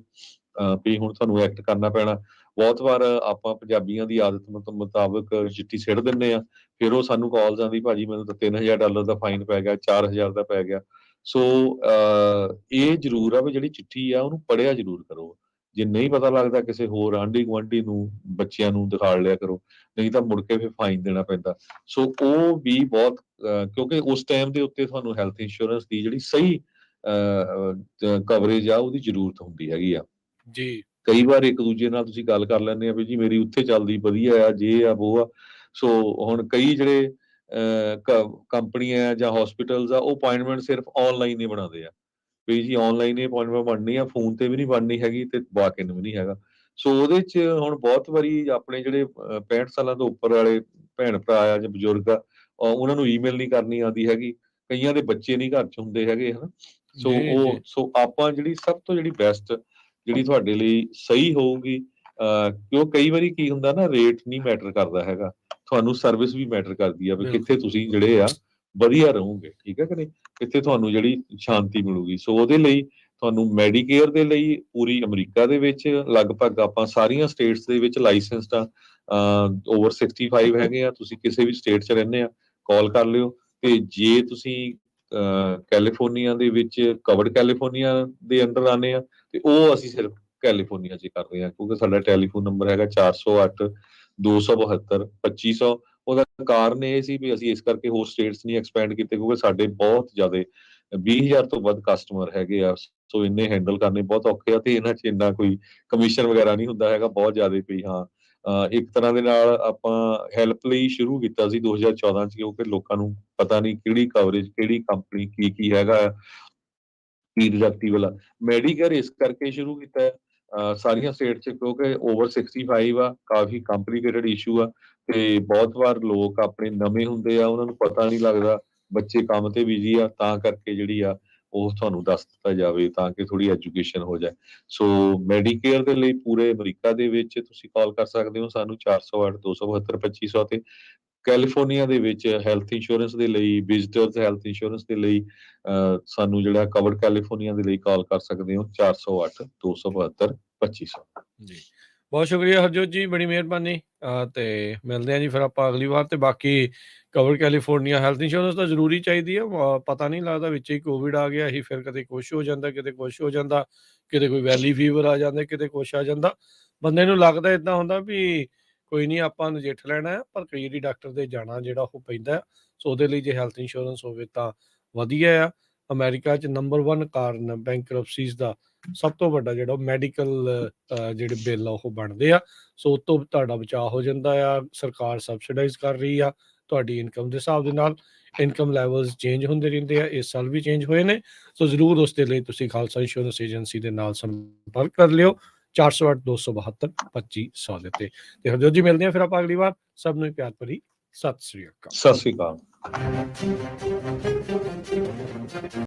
ਵੀ ਹੁਣ ਤੁਹਾਨੂੰ ਐਕਟ ਕਰਨਾ ਪੈਣਾ। ਬਹੁਤ ਵਾਰ ਆਪਾਂ ਪੰਜਾਬੀਆਂ ਦੀ ਆਦਤ ਮੁਤਾਬਕ ਚਿੱਠੀ ਸਿੱਟ ਦਿੰਦੇ ਆ, ਫਿਰ ਉਹ ਸਾਨੂੰ ਕਾਲਸ ਆਉਂਦੀ, ਭਾਜੀ ਮੈਨੂੰ ਤਾਂ $3000 ਦਾ ਫਾਈਨ ਪੈ ਗਿਆ, 4000 ਦਾ ਪੈ ਗਿਆ। ਸੋ ਇਹ ਜ਼ਰੂਰ ਆ ਵੀ ਜਿਹੜੀ ਚਿੱਠੀ ਆ ਉਹਨੂੰ ਪੜ੍ਹਿਆ ਜ਼ਰੂਰ ਕਰੋ। ਜੇ ਨਹੀਂ ਪਤਾ ਲੱਗਦਾ, ਕਿਸੇ ਹੋਰ ਆਂਢੀ ਗੁਆਂਢੀ ਨੂੰ, ਬੱਚਿਆਂ ਨੂੰ ਦਿਖਾ ਲਿਆ ਕਰੋ, ਨਹੀਂ ਤਾਂ ਮੁੜ ਕੇ ਫਿਰ ਫਾਈਨ ਦੇਣਾ ਪੈਂਦਾ। ਸੋ ਉਹ ਵੀ ਬਹੁਤ, ਕਿਉਂਕਿ ਉਸ ਟਾਈਮ ਦੇ ਉੱਤੇ ਤੁਹਾਨੂੰ ਹੈਲਥ ਇੰਸ਼ੋਰੈਂਸ ਦੀ ਜਿਹੜੀ ਸਹੀ ਕਵਰੇਜ ਆ ਉਹਦੀ ਜ਼ਰੂਰਤ ਹੁੰਦੀ ਹੈਗੀ ਆ। ਜੀ ਕਈ ਵਾਰ ਇੱਕ ਦੂਜੇ ਨਾਲ ਤੁਸੀਂ ਗੱਲ ਕਰ ਲੈਂਦੇ ਆ ਵੀ ਜੀ ਮੇਰੀ ਉੱਥੇ ਚੱਲਦੀ ਵਧੀਆ ਆ, ਜੇ ਆ ਉਹ ਆ। ਸੋ ਹੁਣ ਕਈ ਜਿਹੜੇ ਕੰਪਨੀਆਂ ਜਾਂ ਹਸਪੀਟਲਸ ਆ, ਉਹ ਅਪਾਇੰਟਮੈਂਟ ਸਿਰਫ ਆਨਲਾਈਨ ਹੀ ਬਣਾਉਂਦੇ ਆ, ਵੀ ਜੀ ਆਨਲਾਈਨ ਹੀ ਅਪਾਇੰਟਮੈਂਟ ਬਣਨੀ ਆ, ਫੋਨ ਤੇ ਵੀ ਨਹੀਂ ਬਣਨੀ ਹੈਗੀ, ਤੇ ਵਾਕ ਇਨ ਵੀ ਨਹੀਂ ਹੈਗਾ। ਸੋ ਉਹਦੇ ਚ ਹੁਣ ਬਹੁਤ ਵਾਰੀ ਆਪਣੇ ਜਿਹੜੇ 65 ਸਾਲਾਂ ਤੋਂ ਉੱਪਰ ਵਾਲੇ ਭੈਣ ਭਰਾ ਆ ਜਾਂ ਬਜ਼ੁਰਗ ਆ, ਉਹਨਾਂ ਨੂੰ ਈਮੇਲ ਨਹੀਂ ਕਰਨੀ ਆਉਂਦੀ ਹੈਗੀ, ਕਈਆਂ ਦੇ ਬੱਚੇ ਨਹੀਂ ਘਰ ਚ ਹੁੰਦੇ ਹੈਗੇ, ਹਨਾ। ਜੀ ਜੀ ਸੋ ਆਪਾਂ ਜਿਹੜੀ ਸਭ ਤੋਂ ਜਿਹੜੀ ਬੈਸਟ, ਜਿਹੜੀ ਤੁਹਾਡੇ ਲਈ ਸਹੀ ਹੋਊਗੀ, ਕਿਉਂ ਕਈ ਵਾਰੀ ਕੀ ਹੁੰਦਾ ਨਾ, ਰੇਟ ਨਹੀਂ ਮੈਟਰ ਕਰਦਾ ਹੈਗਾ, ਤੁਹਾਨੂੰ ਸਰਵਿਸ ਵੀ ਮੈਟਰ ਕਰਦੀ ਆ ਵੀ ਕਿੱਥੇ ਬਿਲਕੁਲ ਤੁਸੀਂ ਜਿਹੜੇ ਆ ਵਧੀਆ ਰਹੋਗੇ, ਠੀਕ ਹੈ ਕਿ ਨਹੀਂ, ਕਿੱਥੇ ਤੁਹਾਨੂੰ ਜਿਹੜੀ ਸ਼ਾਂਤੀ ਮਿਲੂਗੀ। ਸੋ ਉਹਦੇ ਲਈ ਤੁਹਾਨੂੰ ਮੈਡੀਕੇਅਰ ਦੇ ਲਈ ਪੂਰੀ ਅਮਰੀਕਾ ਦੇ ਵਿੱਚ ਲਗਭਗ ਆਪਾਂ ਸਾਰੀਆਂ ਸਟੇਟਸ ਦੇ ਵਿੱਚ ਲਾਇਸੈਂਸਡ ਆ, ਓਵਰ 65 ਹੈਗੇ ਆ। ਤੁਸੀਂ ਕਿਸੇ ਵੀ ਸਟੇਟ 'ਚ ਰਹਿੰਦੇ ਆ, ਕਾਲ ਕਰ ਲਿਓ। ਤੇ ਜੇ ਤੁਸੀਂ ਕੈਲੀਫੋਰਨੀਆ ਦੇ ਵਿੱਚ ਕਵਰਡ ਕੈਲੀਫੋਰਨੀਆ ਦੇ ਅੰਡਰ ਆਨੇ ਆ, ਤੇ ਉਹ ਅਸੀਂ ਸਿਰਫ ਕੈਲੀਫੋਰਨੀਆ 'ਚ ਕਰ ਰਹੇ ਹਾਂ, ਕਿਉਂਕਿ ਸਾਡਾ ਟੈਲੀਫੋਨ ਨੰਬਰ ਹੈਗਾ 408 272 2500। ਉਹਦਾ ਕਾਰਨ ਇਹ ਸੀ ਵੀ ਅਸੀਂ ਇਸ ਕਰਕੇ ਹੋਰ ਸਟੇਟਸ ਨਹੀਂ ਐਕਸਪੈਂਡ ਕੀਤੇ, ਕਿਉਂਕਿ ਸਾਡੇ ਬਹੁਤ ਜ਼ਿਆਦਾ 20,000 ਤੋਂ ਵੱਧ ਕਸਟਮਰ ਹੈਗੇ ਆ। ਸੋ ਇੰਨੇ ਹੈਂਡਲ ਕਰਨੇ ਬਹੁਤ ਔਖੇ ਆ, ਤੇ ਇਹਨਾਂ 'ਚ ਇੰਨਾ ਕੋਈ ਕਮਿਸ਼ਨ ਵਗੈਰਾ ਨਹੀਂ ਹੁੰਦਾ ਹੈਗਾ ਬਹੁਤ ਜ਼ਿਆਦਾ ਵੀ। ਹਾਂ, ਇੱਕ ਤਰ੍ਹਾਂ ਦੇ ਨਾਲ ਆਪਾਂ ਹੈਲਪ ਲਈ ਸ਼ੁਰੂ ਕੀਤਾ ਸੀ 2014 'ਚ, ਕਿਉਂਕਿ ਲੋਕਾਂ ਨੂੰ ਪਤਾ ਨਹੀਂ ਕਿਹੜੀ ਕਵਰੇਜ, ਕਿਹੜੀ ਕੰਪਨੀ, ਕੀ ਕੀ ਹੈਗਾ, ਕੀ ਡਿਡਕਟੀਬਲ ਆ। ਮੈਡੀਕੇਅਰ ਇਸ ਕਰਕੇ ਸ਼ੁਰੂ ਕੀਤਾ ਹੈ ਸਾਰੀਆਂ ਸਟੇਟ 'ਚ, ਕਿਉਂਕਿ ਓਵਰ 65 ਆ, ਕਾਫੀ ਕੰਪਲੀਕੇਟਡ ਇਸ਼ੂ ਆ, ਤੇ ਬਹੁਤ ਵਾਰ ਲੋਕ ਆਪਣੇ ਨਵੇਂ ਹੁੰਦੇ ਆ, ਉਹਨਾਂ ਨੂੰ ਪਤਾ ਨਹੀਂ ਲੱਗਦਾ, ਬੱਚੇ ਕੰਮ ਤੇ ਬਿਜੀ ਆ, ਤਾਂ ਕਰਕੇ ਜਿਹੜੀ ਆ ਉਹ ਤੁਹਾਨੂੰ ਦੱਸ ਦਿੱਤਾ ਜਾਵੇ ਤਾਂ ਕਿ ਥੋੜੀ ਐਜੂਕੇਸ਼ਨ ਹੋ ਜਾਏ। ਸੋ ਮੈਡੀਕੇਅਰ ਦੇ ਲਈ ਪੂਰੇ ਅਮਰੀਕਾ ਦੇ ਵਿੱਚ ਤੁਸੀਂ ਕਾਲ ਕਰ ਸਕਦੇ ਹੋ ਸਾਨੂੰ 408 272 2500 ਤੇ। ਕੈਲੀਫੋਰਨੀਆ ਦੇ ਵਿੱਚ ਹੈਲਥ ਇੰਸ਼ੋਰੈਂਸ ਦੇ ਲਈ, ਵਿਜ਼ਟਰਸ ਹੈਲਥ ਇੰਸ਼ੋਰੈਂਸ ਦੇ ਲਈ ਸਾਨੂੰ ਜਿਹੜਾ ਕਵਰਡ ਕੈਲੀਫੋਰਨੀਆ ਦੇ ਲਈ ਕਾਲ ਕਰ ਸਕਦੇ ਹੋ 408 272 2500। ਜੀ, ਬਹੁਤ ਸ਼ੁਕਰੀਆ ਹਰਜੋਤ ਜੀ, ਬੜੀ ਮਿਹਰਬਾਨੀ। ਤੇ ਮਿਲਦੇ ਹਾਂ ਜੀ ਫਿਰ ਆਪਾਂ ਅਗਲੀ ਵਾਰ। ਤੇ ਬਾਕੀ ਕਵਰ ਕੈਲੀਫੋਰਨੀਆ ਹੈਲਥ ਇੰਸ਼ੋਰੈਂਸ ਤਾਂ ਜ਼ਰੂਰੀ ਚਾਹੀਦੀ ਆ, ਪਤਾ ਨਹੀਂ ਲੱਗਦਾ ਵਿੱਚ ਹੀ ਕੋਵਿਡ ਆ ਗਿਆ ਸੀ, ਫਿਰ ਕਦੇ ਕੁਛ ਹੋ ਜਾਂਦਾ, ਕਿਤੇ ਕੁਛ ਹੋ ਜਾਂਦਾ, ਕਿਤੇ ਕੋਈ ਵੈਲੀ ਫੀਵਰ ਆ ਜਾਂਦਾ, ਕਿਤੇ ਕੁਛ ਆ ਜਾਂਦਾ। ਬੰਦੇ ਨੂੰ ਲੱਗਦਾ ਇੱਦਾਂ ਹੁੰਦਾ ਵੀ ਕੋਈ ਨਹੀਂ ਆਪਾਂ ਨਜਿੱਠ ਲੈਣਾ ਹੈ, ਪਰ ਕਈ ਵਾਰੀ ਡਾਕਟਰ ਦੇ ਜਾਣਾ ਜਿਹੜਾ ਉਹ ਪੈਂਦਾ। ਸੋ ਉਹਦੇ ਲਈ ਜੇ ਹੈਲਥ ਇੰਸ਼ੋਰੈਂਸ ਹੋਵੇ ਤਾਂ ਵਧੀਆ ਆ। ਅਮਰੀਕਾ 'ਚ ਨੰਬਰ 1 ਕਾਰਨ ਬੈਂਕਰਪਸੀਜ਼ ਦਾ ਸਭ ਤੋਂ ਵੱਡਾ ਜਿਹੜਾ ਮੈਡੀਕਲ ਜਿਹੜੇ ਬਿੱਲ ਆ ਉਹ ਬਣਦੇ ਆ। ਸੋ ਉਹ ਤੋਂ ਤੁਹਾਡਾ ਬਚਾਅ ਹੋ ਜਾਂਦਾ ਆ। ਸਰਕਾਰ ਸਬਸਿਡਾਈਜ਼ ਕਰ ਰਹੀ ਆ ਤੁਹਾਡੀ ਇਨਕਮ ਦੇ ਹਿਸਾਬ ਦੇ ਨਾਲ। ਇਨਕਮ ਲੈਵਲਸ ਚੇਂਜ ਹੁੰਦੇ ਰਹਿੰਦੇ ਆ, ਇਸ ਸਾਲ ਵੀ ਚੇਂਜ ਹੋਏ ਨੇ। ਸੋ ਜ਼ਰੂਰ ਉਸ ਦੇ ਲਈ ਤੁਸੀਂ ਖਾਲਸਾ ਇੰਸ਼ੋਰੈਂਸ ਏਜੰਸੀ ਦੇ ਨਾਲ ਸੰਪਰਕ ਕਰ ਲਿਓ 408 272 2500 ਦੇ ਉੱਤੇ। ਤੇ ਹਰਜੋਤ ਜੀ ਮਿਲਦੇ ਆ ਫਿਰ ਆਪਾਂ ਅਗਲੀ ਵਾਰ। ਸਭ ਨੂੰ ਪਿਆਰ ਭਰੀ ਸਤਿ ਸ੍ਰੀ ਅਕਾਲ। ਸਤਿ ਸ਼੍ਰੀ ਅਕਾਲ।